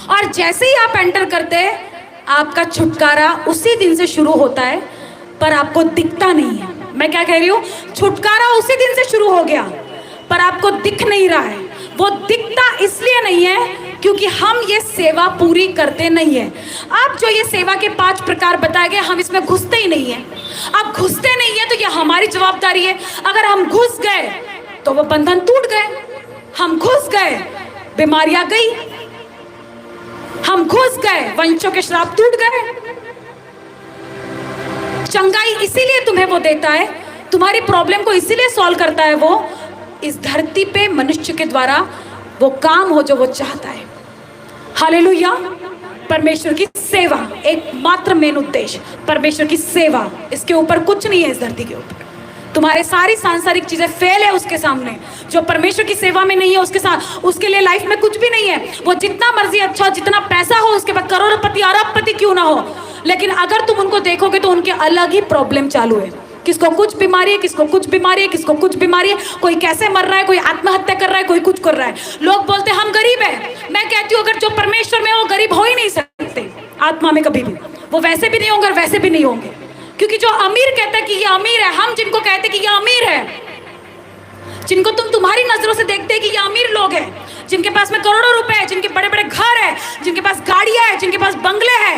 और जैसे ही आप एंटर करते हैं, आपका छुटकारा उसी दिन से शुरू होता है, पर आपको दिखता नहीं है। मैं क्या कह रही हूँ? छुटकारा उसी दिन से शुरू हो गया, पर आपको दिख नहीं रहा है। वो दिखता इसलिए नहीं है क्योंकि हम ये सेवा पूरी करते नहीं है। अब जो ये सेवा के 5 प्रकार बताए गए, हम इसमें घुसते ही नहीं है। अब घुसते नहीं है तो ये हमारी जवाबदारी है। अगर हम घुस गए तो वो बंधन टूट गए, हम घुस गए बीमारियां गई, हम घुस गए वंशों के श्राप टूट गए। चंगाई इसीलिए तुम्हें वो देता है, तुम्हारी प्रॉब्लम को इसीलिए सॉल्व करता है वो, इस धरती पे मनुष्य के द्वारा वो काम हो जो वो चाहता है। हालेलुया। परमेश्वर की सेवा एकमात्र मेन उद्देश्य, परमेश्वर की सेवा, इसके ऊपर कुछ नहीं है इस धरती के ऊपर। तुम्हारे सारी सांसारिक चीजें फेल है उसके सामने। जो परमेश्वर की सेवा में नहीं है, उसके साथ, उसके लिए लाइफ में कुछ भी नहीं है। वो जितना मर्जी अच्छा, जितना पैसा हो, उसके बाद करोड़पति अरबपति क्यों ना हो, लेकिन अगर तुम उनको देखोगे तो उनके अलग ही प्रॉब्लम चालू है। किसको कुछ बीमारी है, किसको कुछ बीमारी है, किसको कुछ बीमारी है, कोई कैसे मर रहा है, कोई आत्महत्या कर रहा है, कोई कुछ कर रहा है। लोग बोलते हैं हम गरीब हैं। मैं कहती हूँ अगर जो परमेश्वर में हो, गरीब हो ही नहीं सकते आत्मा में कभी भी। वो वैसे भी नहीं होंगे और वैसे भी नहीं होंगे, क्योंकि जो अमीर कहता है कि ये अमीर है, हम जिनको कहते हैं कि ये अमीर है, जिनको तुम तुम्हारी नजरों से देखते हैं कि ये अमीर लोग हैं, जिनके पास में करोड़ों रुपए है, जिनके बड़े बड़े घर है, जिनके पास गाड़ियां है, जिनके पास बंगले हैं,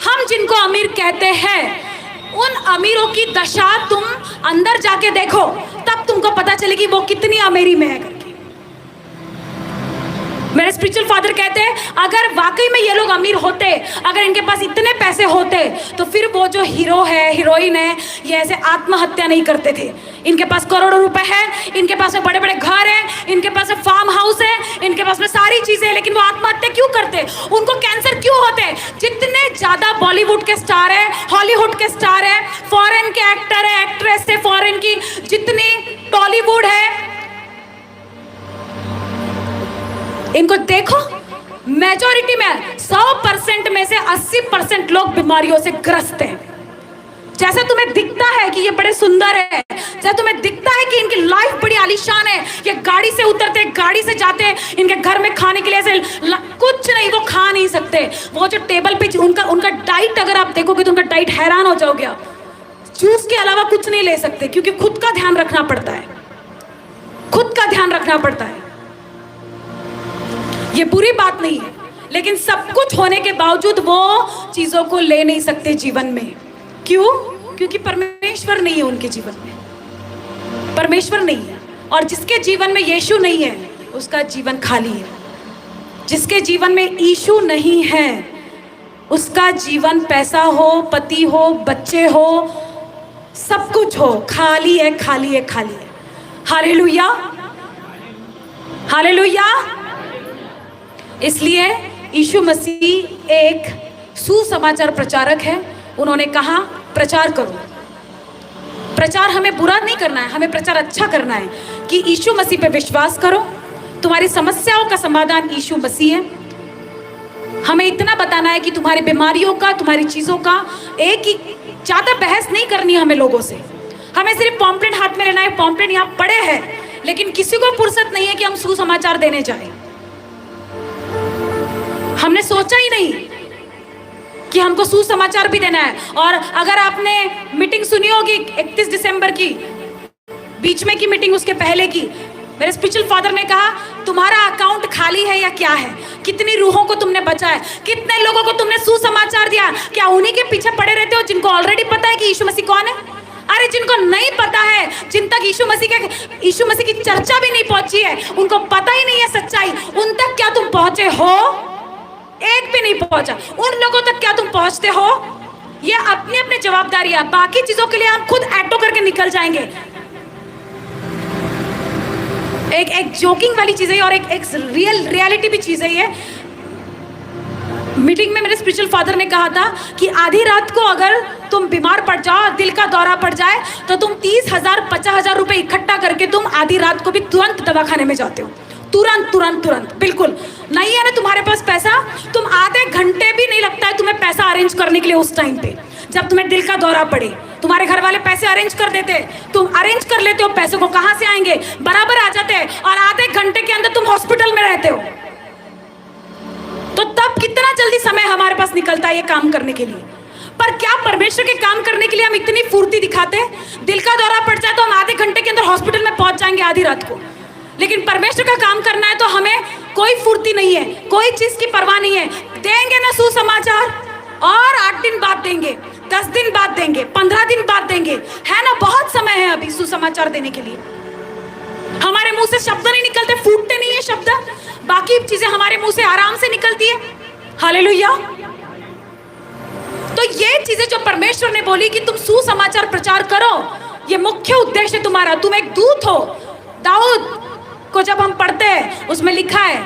हम जिनको अमीर कहते हैं, उन अमीरों की दशा तुम अंदर जाके देखो, तब तुमको पता चलेगी वो कितनी अमीरी में है करके। मेरे स्पिरिचुअल फादर कहते हैं अगर वाकई में ये लोग अमीर होते, अगर इनके पास इतने पैसे होते, तो फिर वो जो हीरो है, हीरोइन है, ये ऐसे आत्महत्या नहीं करते थे। इनके पास करोड़ों रुपए है, इनके पास में बड़े बड़े घर हैं, इनके पास में फार्म हाउस है, इनके पास में सारी चीजें हैं, लेकिन वो आत्महत्या क्यों करते? उनको कैंसर क्यों होते? जितने ज्यादा बॉलीवुड के स्टार है, हॉलीवुड के स्टार है, फॉरेन के एक्टर है, एक्ट्रेस है, फॉरेन की जितनी टॉलीवुड है, इनको देखो, मेजॉरिटी में 100% में से 80% लोग बीमारियों से ग्रस्त हैं। जैसे तुम्हें दिखता है कि ये बड़े सुंदर है, जैसे तुम्हें दिखता है कि इनकी लाइफ बड़ी आलीशान है, ये गाड़ी से उतरते, गाड़ी से जाते, इनके घर में खाने के लिए ऐसे कुछ नहीं, वो खा नहीं सकते। वो जो टेबल पे उनका डाइट अगर आप देखोगे तो उनका डाइट हैरान हो जाओगे आप। जूस के अलावा कुछ नहीं ले सकते, क्योंकि खुद का ध्यान रखना पड़ता है, खुद का ध्यान रखना पड़ता है। ये बुरी बात नहीं है, लेकिन सब कुछ होने के बावजूद वो चीजों को ले नहीं सकते जीवन में। क्यों? क्योंकि परमेश्वर नहीं है उनके जीवन में, परमेश्वर नहीं है। और जिसके जीवन में यीशु नहीं है, उसका जीवन खाली है। जिसके जीवन में यीशु नहीं है, उसका जीवन पैसा हो, पति हो, बच्चे हो, सब कुछ हो, खाली है, खाली है, खाली है। Hallelujah, hallelujah. इसलिए यीशु मसीह एक सुसमाचार प्रचारक है। उन्होंने कहा प्रचार करो। प्रचार हमें बुरा नहीं करना है, हमें प्रचार अच्छा करना है कि यीशु मसीह पे विश्वास करो, तुम्हारी समस्याओं का समाधान यीशु मसीह है। हमें इतना बताना है कि तुम्हारी बीमारियों का, तुम्हारी चीजों का एक ही, ज्यादा बहस नहीं करनी है हमें लोगों से। हमें सिर्फ पॉम्पलेट हाथ में लेना है। पॉम्पलेट यहाँ पड़े हैं, लेकिन किसी को फुर्सत नहीं है कि हम सुसमाचार देने जाएं। हमने सोचा ही नहीं कि हमको सुसमाचार भी देना है। और अगर आपने मीटिंग सुनी होगी 31 दिसंबर की, बीच में की मीटिंग, उसके पहले की, मेरे स्पिरिचुअल फादर ने कहा तुम्हारा अकाउंट खाली है या क्या है? कितनी रूहों को तुमने बचाया, कितने लोगों को तुमने सुसमाचार दिया? क्या उन्हीं के पीछे पड़े रहते हो जिनको ऑलरेडी पता है कि यीशु मसीह कौन है? अरे जिनको नहीं पता है, जिन तक यीशु मसीह की चर्चा भी नहीं पहुंची है, उनको पता ही नहीं है सच्चाई, उन तक क्या तुम पहुंचे हो? एक भी नहीं पहुंचा। उन लोगों तक क्या तुम पहुंचते हो? ये अपनी अपनी जवाबदारी है। बाकी चीजों के लिए हम खुद ऐटो करके निकल जाएंगे। एक जोकिंग वाली चीज है और एक रियलिटी भी चीज है ये। मीटिंग में मेरे स्पिरिचुअल फादर ने कहा था कि आधी रात को अगर तुम बीमार पड़ जाओ, दिल का दौरा पड़ जाए, तो तुम 30,000 50,000 रुपए इकट्ठा करके तुम आधी रात को भी तुरंत दवाखाने में जाते हो। तुरंत बिल्कुल नहीं है ना तुम्हारे पास पैसा, तुम आधे घंटे भी नहीं लगता है तुम्हें पैसा अरेंज करने के लिए। उस टाइम पे जब तुम्हें दिल का दौरा पड़े, तुम्हारे घर वाले पैसे अरेंज कर देते, तुम अरेंज कर लेते हो, पैसों को कहां से आएंगे, बराबर आ जाते हैं, और आधे घंटे के अंदर तुम हॉस्पिटल में रहते हो। तो तब कितना जल्दी समय हमारे पास निकलता है ये काम करने के लिए। पर क्या परमेश्वर के काम करने के लिए हम इतनी फुर्ती दिखाते हैं? दिल का दौरा पड़ जाए तो हम आधे घंटे के अंदर हॉस्पिटल में पहुंच जाएंगे आधी रात को। लेकिन परमेश्वर का काम करना है तो हमें कोई फुर्ती नहीं है, कोई चीज की परवाह नहीं है। देंगे ना सुसमाचार, और 8 दिन बाद देंगे, 10 दिन बाद देंगे, 15 दिन बाद देंगे, है ना? बहुत समय है अभी सुसमाचार देने के लिए। हमारे मुंह से शब्द नहीं निकलते, फूटते नहीं है शब्द, बाकी चीजें हमारे मुंह से आराम से निकलती है। हालेलुया। तो ये चीजें जो परमेश्वर ने बोली कि तुम सुसमाचार प्रचार करो, ये मुख्य उद्देश्य तुम्हारा। तुम एक दूत हो। दाऊद को जब हम पढ़ते हैं उसमें लिखा है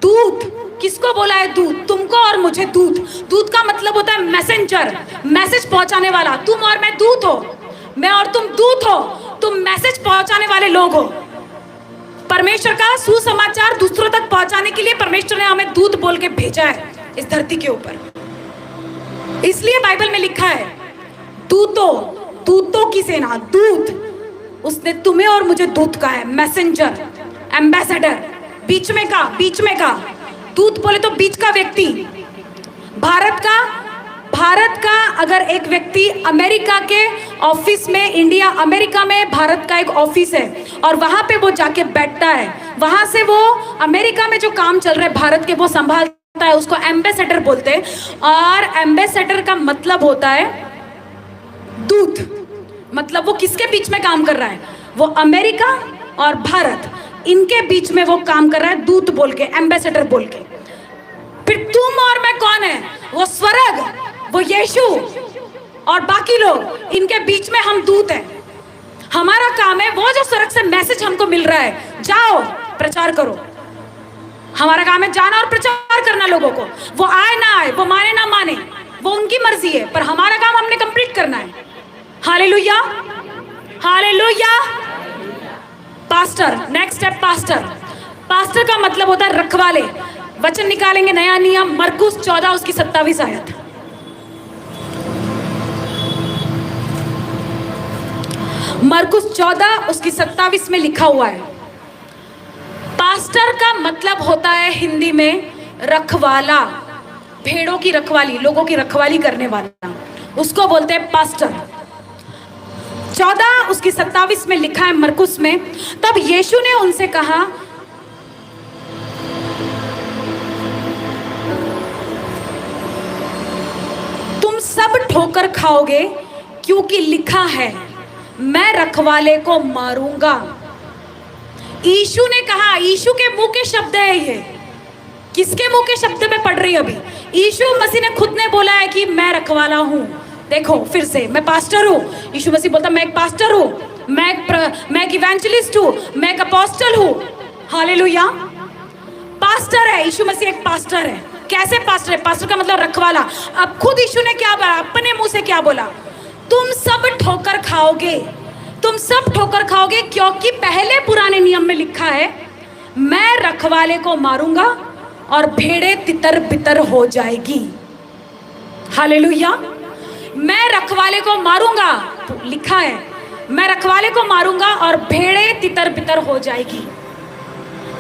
दूत। किसको बोला है दूत? तुमको और मुझे दूत। दूत का मतलब होता है मैसेंजर, मैसेज पहुंचाने वाला। तुम और मैं दूत हो, मैं और तुम दूत हो, तुम मैसेज पहुंचाने वाले लोग हो। परमेश्वर का सुसमाचार दूसरों तक पहुंचाने के लिए परमेश्वर ने हमें दूत बोल के भेजा है इस धरती के ऊपर। इसलिए बाइबल में लिखा है दूतों की सेना, दूत। उसने तुम्हें और मुझे दूत कहा है, मैसेंजर, एम्बेसडर, बीच में का दूत बोले तो बीच का व्यक्ति। भारत का अगर एक व्यक्ति अमेरिका के ऑफिस में, अमेरिका में भारत का एक ऑफिस है और वहां पे वो जाके बैठता है, वहां से वो अमेरिका में जो काम चल रहा है भारत के वो संभालता है, उसको एम्बेसडर बोलते हैं। और एम्बेसडर का मतलब होता है दूत। मतलब वो किसके बीच में काम कर रहा है? वो अमेरिका और भारत, इनके बीच में वो काम कर रहा है, दूत बोल के, एम्बेसडर बोल के। फिर तुम और मैं कौन है? वो स्वर्ग, वो यीशु और बाकी लोग, इनके बीच में हम दूत हैं। हमारा काम है वो जो स्वर्ग से मैसेज हमको मिल रहा है, जाओ प्रचार करो। हमारा काम है जाना और प्रचार करना लोगों को। वो आए ना आए, वो माने ना माने, वो उनकी मर्जी है, पर हमारा काम हमने कंप्लीट करना है। Hallelujah, hallelujah. Pastor, next step pastor. Pastor का मतलब होता है रखवाले। वचन निकालेंगे नया नियम, मरकुस 14 उसकी 27 आयत। मरकुस 14 उसकी 27 में लिखा हुआ है, पास्टर का मतलब होता है हिंदी में रखवाला, भेड़ों की रखवाली, लोगों की रखवाली करने वाला, उसको बोलते हैं पास्टर। 14 उसकी 27 में लिखा है मरकुस में, तब यीशु ने उनसे कहा, तुम सब ठोकर खाओगे, क्योंकि लिखा है मैं रखवाले को मारूंगा। यीशु ने कहा, यीशु के मुंह के शब्द है ये। किसके मुंह के शब्द में पढ़ रही अभी? यीशु मसीह ने खुद ने बोला है कि मैं रखवाला हूं। देखो फिर से, मैं पास्टर हूं। यीशु मसीह बोलता मैं एक पास्टर हूं, मैं एक इवेंजलिस्ट हूं, मैं एक अपोस्टल हूं। हालेलुया। पास्टर है यीशु मसीह, एक पास्टर है। कैसे पास्टर है? पास्टर का मतलब रखवाला। अब खुद यीशु ने क्या बोला, अपने मुंह से क्या बोला? तुम सब ठोकर खाओगे, तुम सब ठोकर खाओगे, क्योंकि पहले पुराने नियम में लिखा है मैं रखवाले को मारूंगा और भेड़े तितर बितर हो जाएगी। हालेलुया। मैं रखवाले को मारूंगा, तो लिखा है मैं रखवाले को मारूंगा और भेड़े तितर बितर हो जाएगी।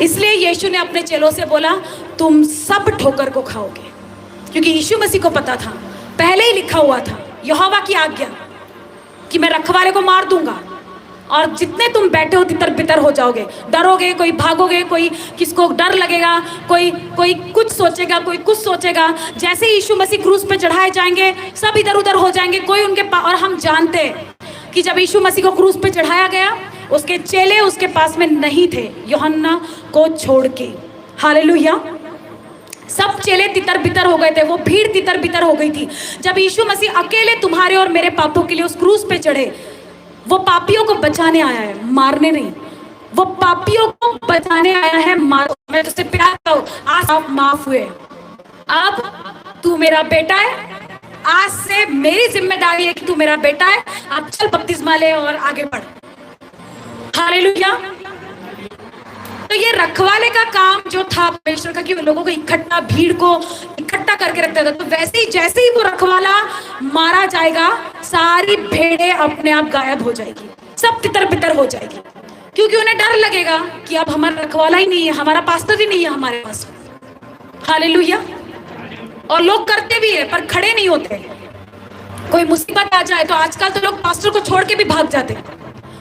इसलिए यीशु ने अपने चेलों से बोला तुम सब ठोकर को खाओगे, क्योंकि यीशु मसीह को पता था, पहले ही लिखा हुआ था यहोवा की आज्ञा कि मैं रखवाले को मार दूंगा और जितने तुम बैठे हो तितर बितर हो जाओगे, डरोगे, कोई भागोगे, कोई किसको डर लगेगा, कोई कुछ सोचेगा, कोई कुछ सोचेगा। जैसे ही यीशु मसीह क्रूस पे चढ़ाए जाएंगे सब इधर उधर हो जाएंगे, कोई उनके पास। और हम जानते हैं कि जब यीशु मसीह को क्रूस पे चढ़ाया गया उसके चेले उसके पास में नहीं थे, यूहन्ना को छोड़ के। हालेलुया। सब चेले तितर बितर हो गए थे, वो भीड़ तितर बितर हो गई थी। जब यीशु मसीह अकेले तुम्हारे और मेरे पापों के लिए उस क्रूस पे चढ़े, वो पापियों को बचाने आया है, मारने नहीं। वो पापियों को बचाने आया है, मार। मैं तुझसे प्यार करूं, आज आप माफ हुए, अब तू मेरा बेटा है। आज से मेरी जिम्मेदारी है कि तू मेरा बेटा है, आप चल बपतिस्मा ले और आगे बढ़। हालेलुया। तो ये रखवाले का काम जो था परमेश्वर का, कि वो लोगों को इकट्ठा, भीड़ को इकट्ठा करके रखता था। तो वैसे ही जैसे ही वो रखवाला मारा जाएगा, सारी भेड़ें अपने आप गायब हो जाएगी, सब तितर बितर हो जाएगी, क्योंकि उन्हें डर लगेगा कि अब हमारा रखवाला ही नहीं है, हमारा पास्टर ही नहीं है हमारे पास। हालेलुया। और लोग करते भी है पर खड़े नहीं होते। कोई मुसीबत आ जाए तो आजकल तो लोग पास्टर को छोड़ के भी भाग जाते हैं।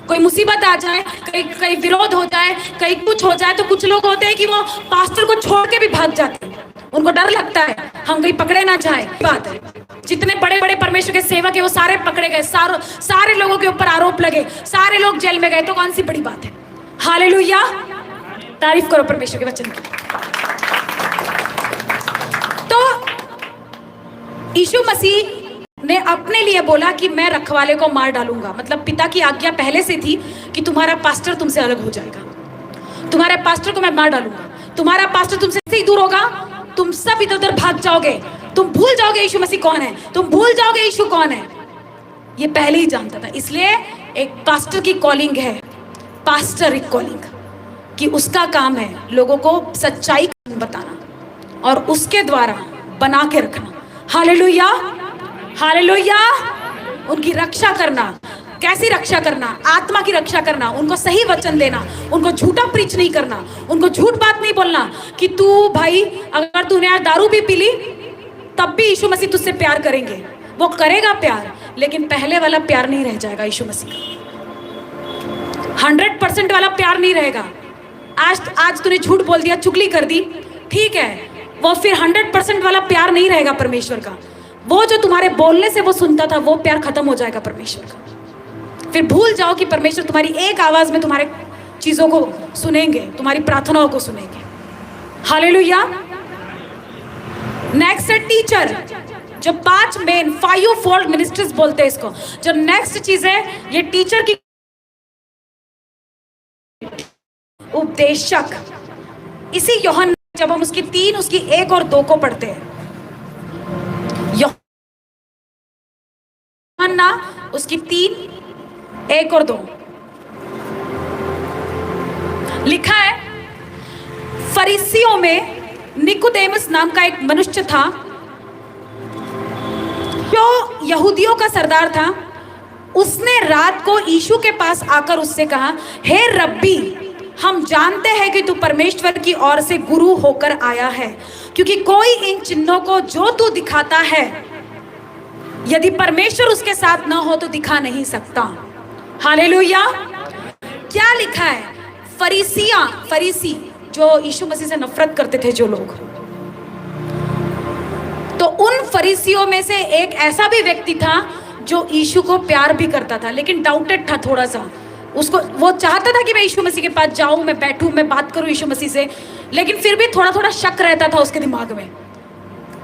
कोई मुसीबत आ जाए, कहीं विरोध हो जाए, कहीं कुछ हो जाए, तो कुछ लोग होते हैं कि वो पास्टर को छोड़ के भी भाग जाते हैं। उनको डर लगता है हम कहीं पकड़े ना जाए। बात है, जितने बड़े बड़े परमेश्वर के सेवक है वो सारे पकड़े गए, सारे लोगों के ऊपर आरोप लगे, सारे लोग जेल में गए, तो कौन सी बड़ी बात है। हालेलुया। तारीफ करो परमेश्वर के वचन की। तो यीशु मसीह ने अपने लिए बोला कि मैं रखवाले को मार डालूंगा। मतलब पिता की आज्ञा पहले से थी कि तुम्हारा पास्टर तुमसे अलग हो जाएगा, तुम्हारे पास्टर को मैं मार डालूंगा, तुम्हारा पास्टर तुमसे ही दूर होगा, तुम सब इधर उधर भाग जाओगे, तुम भूल जाओगे यीशु मसीह कौन है, तुम भूल जाओगे यीशु कौन है। ये पहले ही जानता था। इसलिए एक पास्टर की कॉलिंग है, पास्टर एक कॉलिंग, कि उसका काम है लोगों को सच्चाई बताना और उसके द्वारा बना के रखना। हालेलुया। हालेलुया। उनकी रक्षा करना। कैसी रक्षा करना? आत्मा की रक्षा करना, उनको सही वचन देना, उनको झूठा प्रीच नहीं करना, उनको झूठ बात नहीं बोलना कि तू भाई अगर तूने आज दारू भी पी ली तब भी यीशु मसीह तुझसे प्यार करेंगे। वो करेगा प्यार, लेकिन पहले वाला प्यार नहीं रह जाएगा। यीशु मसीह 100% वाला प्यार नहीं रहेगा। आज तूने झूठ बोल दिया, चुगली कर दी, ठीक है, वो फिर 100% वाला प्यार नहीं रहेगा परमेश्वर का। वो जो तुम्हारे बोलने से वो सुनता था, वो प्यार खत्म हो जाएगा परमेश्वर का। फिर भूल जाओ कि परमेश्वर तुम्हारी एक आवाज में तुम्हारे चीजों को सुनेंगे, तुम्हारी प्रार्थनाओं को सुनेंगे। हालेलुया। नेक्स्ट है टीचर। जो 5 मेन 5 फोल्ड मिनिस्ट्रीज बोलते हैं इसको। जो नेक्स्ट चीज है ये टीचर की, उपदेशक। इसी यूहन्ना, जब हम उसकी 3, उसकी 1 और 2 को पढ़ते हैं, यूहन्ना उसकी 3, 1 और 2 लिखा है, फरीसियों में निकोदेमुस नाम का एक मनुष्य था जो यहूदियों का सरदार था। उसने रात को यीशु के पास आकर उससे कहा, हे रब्बी, हम जानते हैं कि तू परमेश्वर की ओर से गुरु होकर आया है, क्योंकि कोई इन चिन्हों को जो तू दिखाता है, यदि परमेश्वर उसके साथ ना हो तो दिखा नहीं सकता। हालेलुया। क्या लिखा है? फरीसी जो यीशु मसीह से नफरत करते थे जो लोग, तो उन फरीसियों में से एक ऐसा भी व्यक्ति था जो यीशु को प्यार भी करता था, लेकिन डाउटेड था थोड़ा सा। उसको वो चाहता था कि मैं यीशु मसीह के पास जाऊं, मैं बैठूं, मैं बात करूं यीशु मसीह से, लेकिन फिर भी थोड़ा थोड़ा शक रहता था उसके दिमाग में।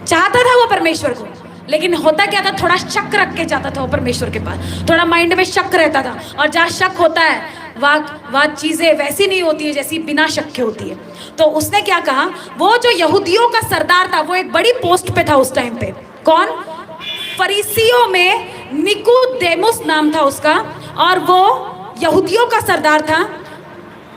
चाहता था वो परमेश्वर को, लेकिन होता क्या था, थोड़ा शक रख के जाता था वो परमेश्वर के पास, थोड़ा माइंड में शक रहता था। और जहाँ शक होता है वह चीजें वैसी नहीं होती है जैसी बिना शक के होती है। तो उसने क्या कहा, वो जो यहूदियों का सरदार था, वो एक बड़ी पोस्ट पे था उस टाइम पे। कौन? फरीसियों में निकोदेमुस नाम था उसका, और वो यहूदियों का सरदार था।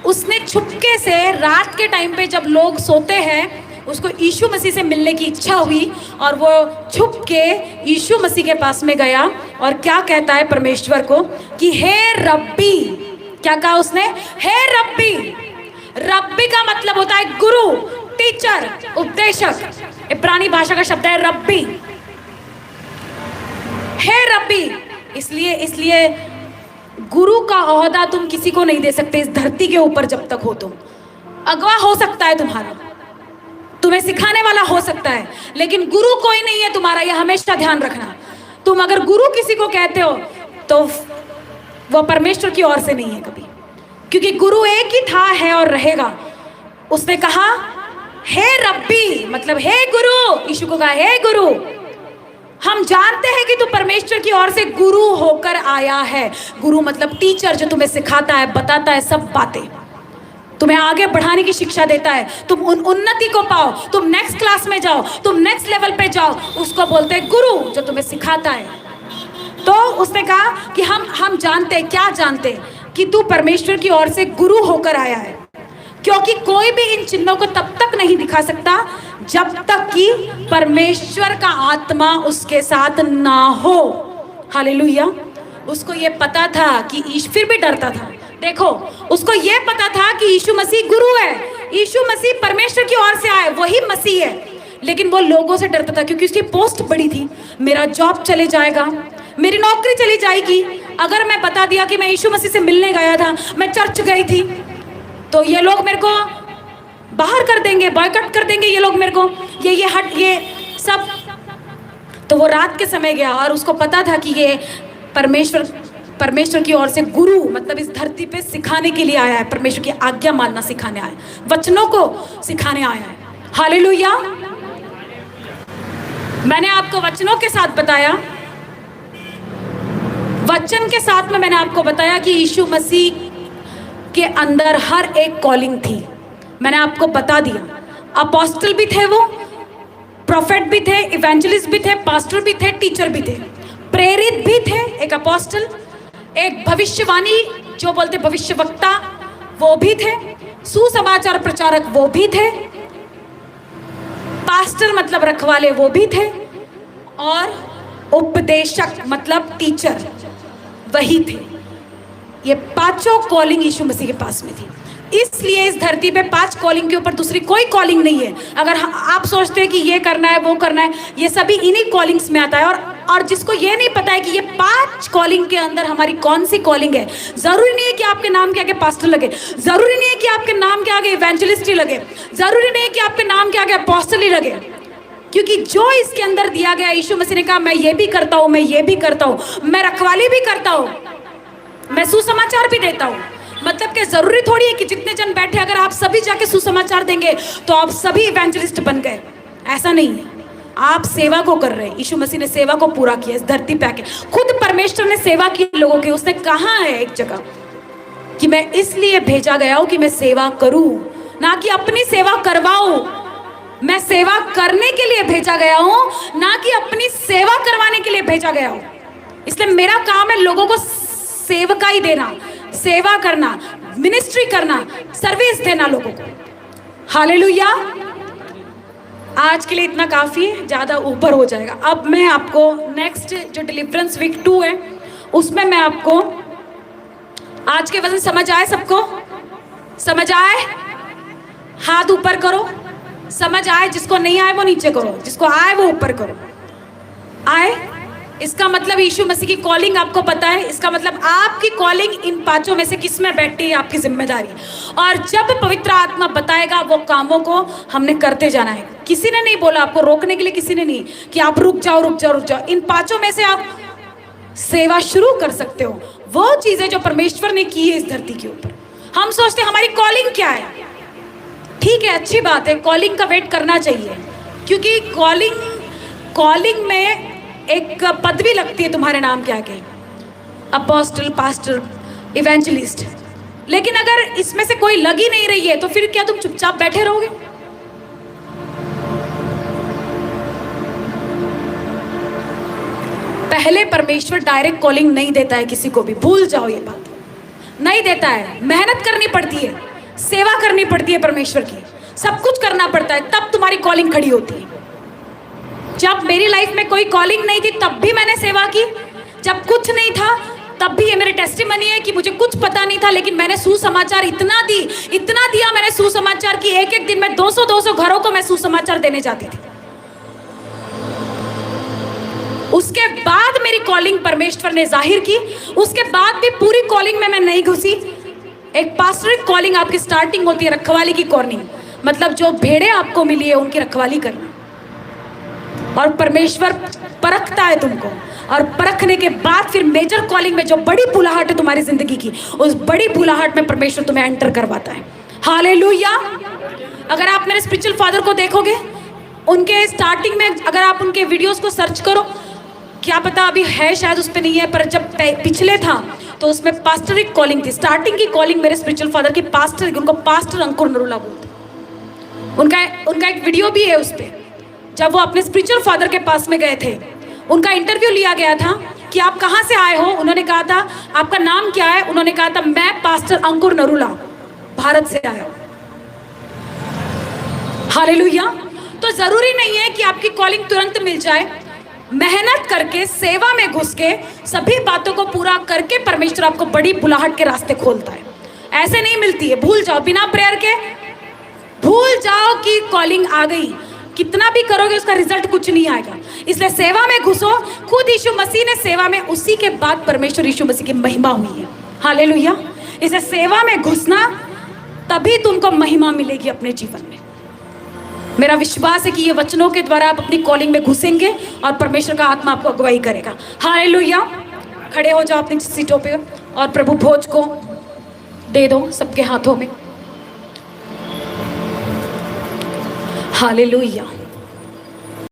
उसने छुपके से रात के टाइम पे जब लोग सोते हैं, उसको यीशु मसीह से मिलने की इच्छा हुई और वो छुप के यीशु मसीह के पास में गया और क्या कहता है परमेश्वर को कि हे रब्बी। क्या कहा उसने? हे रब्बी। रब्बी का मतलब होता है गुरु, टीचर, उपदेशक। इब्रानी भाषा का शब्द है रब्बी। हे रब्बी। इसलिए गुरु का ओहदा तुम किसी को नहीं दे सकते इस धरती के ऊपर जब तक हो तुम। अगवा हो सकता है तुम्हारा, तुम्हें सिखाने वाला हो सकता है, लेकिन गुरु कोई नहीं है तुम्हारा। यह हमेशा ध्यान रखना। तुम अगर गुरु किसी को कहते हो तो वो परमेश्वर की ओर से नहीं है कभी, क्योंकि गुरु एक ही था, है और रहेगा। उसने कहा हे रब्बी, मतलब हे गुरु। यीशु को कहा हे गुरु। हम जानते हैं कि तू परमेश्वर की ओर से गुरु होकर आया है। गुरु मतलब टीचर, जो तुम्हें सिखाता है, बताता है सब बातें, तुम्हें आगे बढ़ाने की शिक्षा देता है, तुम उन्नति को पाओ, तुम नेक्स्ट क्लास में जाओ, तुम नेक्स्ट लेवल पे जाओ। उसको बोलते हैं गुरु, जो तुम्हें सिखाता है। तो उसने कहा कि हम जानते, क्या जानते, कि तू परमेश्वर की ओर से गुरु होकर आया है, क्योंकि कोई भी इन चिन्हों को तब तक नहीं दिखा सकता जब तक कि परमेश्वर का आत्मा उसके साथ ना हो। हालेलुया। उसको ये पता था कि फिर भी डरता था। देखो, उसको ये पता था कि यीशु मसीह गुरु है, यीशु मसीह परमेश्वर की ओर से आए, वही मसीह है, लेकिन वो लोगों से डरता था क्योंकि उसकी पोस्ट बड़ी थी। मेरा जॉब चले जाएगा, मेरी नौकरी चली जाएगी। अगर मैं बता दिया कि मैं यीशु मसीह से मिलने गया था, मैं चर्च गई थी, तो ये लोग मेरे को बाहर कर देंगे, बॉयकॉट कर देंगे ये लोग मेरे को, ये सब। तो वो रात के समय गया और उसको पता था कि ये परमेश्वर की ओर से गुरु, मतलब इस धरती पे सिखाने के लिए आया है, परमेश्वर की आज्ञा मानना सिखाने आया है, वचनों को सिखाने आया है। हालेलुया। मैंने आपको वचनों के साथ बताया, वचन के साथ में मैंने आपको बताया कि यीशु मसीह के अंदर हर एक कॉलिंग थी। मैंने आपको बता दिया, अपोस्टल भी थे, वो प्रोफेट भी थे, इवेंजलिस्ट भी थे, पास्टर भी थे, टीचर भी थे, प्रेरित भी थे, एक अपोस्टल, एक भविष्यवाणी जो बोलते भविष्यवक्ता वो भी थे, सुसमाचार प्रचारक वो भी थे, पास्टर मतलब रखवाले वो भी थे, और उपदेशक मतलब टीचर वही थे। ये पांचों कॉलिंग यीशु मसीह के पास में थी। इसलिए इस धरती पे 5 कॉलिंग के ऊपर दूसरी कोई कॉलिंग नहीं है। अगर आप सोचते हैं कि ये करना है, वो करना है, ये सभी इन्हीं कॉलिंग्स में आता है। और जिसको ये नहीं पता है कि ये 5 कॉलिंग के अंदर हमारी कौन सी कॉलिंग है, जरूरी नहीं है कि आपके नाम के आगे पास्टर लगे, जरूरी नहीं है कि आपके नाम के आगे इवेंजलिस्ट ही लगे, जरूरी नहीं है कि आपके नाम के आगे अपोस्टल ही लगे, क्योंकि जो इसके अंदर दिया गया, यीशु मसीह ने कहा मैं ये भी करता हूँ, मैं ये भी करता हूँ, मैं रखवाली भी करता हूँ, मैं सुसमाचार भी देता हूँ। मतलब कि जरूरी थोड़ी है कि जितने जन बैठे अगर आप सभी जाके सुसमाचार देंगे तो आप सभी इवेंजलिस्ट बन गए, ऐसा नहीं है। आप सेवा को कर रहे हैं। यीशु मसीह ने सेवा को पूरा किया इस धरती पे आके। खुद परमेश्वर ने सेवा की लोगों की। उसने कहा है एक जगह कि मैं इसलिए भेजा गया हूं कि मैं सेवा करूं, ना कि अपनी सेवा करवाऊं। मैं सेवा करने के लिए भेजा गया हूं, ना कि अपनी सेवा करवाने के लिए भेजा गया हूं। इसलिए मेरा काम है लोगों को सेवकाई देना, सेवा करना, मिनिस्ट्री करना, सर्विस देना लोगों को। हालेलुया। आज के लिए इतना काफी है, ज्यादा ऊपर हो जाएगा। अब मैं आपको नेक्स्ट जो डिलीवरेंस वीक 2 है उसमें मैं आपको आज के वचन समझ आए, सबको समझ आए? हाथ ऊपर करो। समझ आए? जिसको नहीं आए वो नीचे करो, जिसको आए वो ऊपर करो। आए? इसका मतलब यीशु मसीह की कॉलिंग आपको पता है। इसका मतलब आपकी कॉलिंग इन 5 में से किस में बैठती है, आपकी जिम्मेदारी। और जब पवित्र आत्मा बताएगा वो कामों को हमने करते जाना है। किसी ने नहीं बोला आपको रोकने के लिए, किसी ने नहीं कि आप रुक जाओ रुक जाओ रुक जाओ। इन 5 में से आप सेवा शुरू कर सकते हो, वो चीजें जो परमेश्वर ने की है इस धरती के ऊपर। हम सोचते हैं हमारी कॉलिंग क्या है। ठीक है, अच्छी बात है, कॉलिंग का वेट करना चाहिए, क्योंकि कॉलिंग में एक पदवी लगती है तुम्हारे नाम के आगे, अपोस्टल, पास्टर, इवेंजलिस्ट। लेकिन अगर इसमें से कोई लग ही नहीं रही है तो फिर क्या तुम चुपचाप बैठे रहोगे? पहले परमेश्वर डायरेक्ट कॉलिंग नहीं देता है किसी को भी, भूल जाओ ये बात, नहीं देता है। मेहनत करनी पड़ती है। सेवा करनी पड़ती है परमेश्वर की, सब कुछ करना पड़ता है, तब तुम्हारी कॉलिंग खड़ी होती है। जब मेरी लाइफ में कोई कॉलिंग नहीं थी तब भी मैंने सेवा की, जब कुछ नहीं था तब भी, ये मेरी टेस्टिमनी है कि मुझे कुछ पता नहीं था लेकिन मैंने सुसमाचार इतना दिया मैंने सुसमाचार की एक दिन में 200 घरों को मैं सुसमाचार देने जाती थी। उसके बाद मेरी कॉलिंग परमेश्वर ने जाहिर की, उसके बाद भी पूरी कॉलिंग में मैं नहीं घुसी। एक पास्टरिक कॉलिंग आपकी स्टार्टिंग होती है रखवाली की कॉलिंग, मतलब जो भेड़े आपको मिली है उनकी रखवाली करना, और परमेश्वर परखता है तुमको, और परखने के बाद फिर मेजर कॉलिंग में जो बड़ी बुलाहट है तुम्हारी जिंदगी की, उस बड़ी बुलाहट में परमेश्वर तुम्हें एंटर करवाता है। हालेलुया। अगर आप मेरे स्पिरिचुअल फादर को देखोगे, उनके स्टार्टिंग में अगर आप उनके वीडियोस को सर्च करो, क्या पता अभी है शायद उस पर नहीं है, पर जब पिछले था तो उसमें पास्टरिक कॉलिंग थी। स्टार्टिंग की कॉलिंग मेरे स्पिरिचुअल फादर की पास्टर, उनको पास्टर अंकुर नरूला बोलते। उनका एक वीडियो भी है उस पर, जब वो अपने स्पिरिचुअल फादर के पास में गए थे, उनका इंटरव्यू लिया गया था कि आप कहाँ से आए हो। उन्होंने कहा था आपका नाम क्या है, उन्होंने कहा था मैं पास्टर अंकुर नरूला भारत से आया हूं। हालेलुया। तो जरूरी नहीं है कि आपकी कॉलिंग तुरंत मिल जाए, मेहनत करके सेवा में घुस के सभी बातों को पूरा करके परमेश्वर आपको बड़ी बुलाहट के रास्ते खोलता है। ऐसे नहीं मिलती है, भूल जाओ, बिना प्रेयर के भूल जाओ कि कॉलिंग आ गई, कितना भी करोगे उसका रिजल्ट कुछ नहीं आएगा। इसलिए सेवा में घुसो। खुद यीशु मसीह ने सेवा में, उसी के बाद परमेश्वर यीशु मसीह की महिमा हुई है। हालेलुया। इसलिए सेवा में घुसना, तभी तुमको महिमा मिलेगी अपने जीवन में। मेरा विश्वास है कि ये वचनों के द्वारा आप अपनी कॉलिंग में घुसेंगे और परमेश्वर का आत्मा आपको अगुवाई करेगा। हालेलुया। खड़े हो जाओ अपनी सीटों पे और प्रभु भोज को दे दो सबके हाथों में। हालेलुया।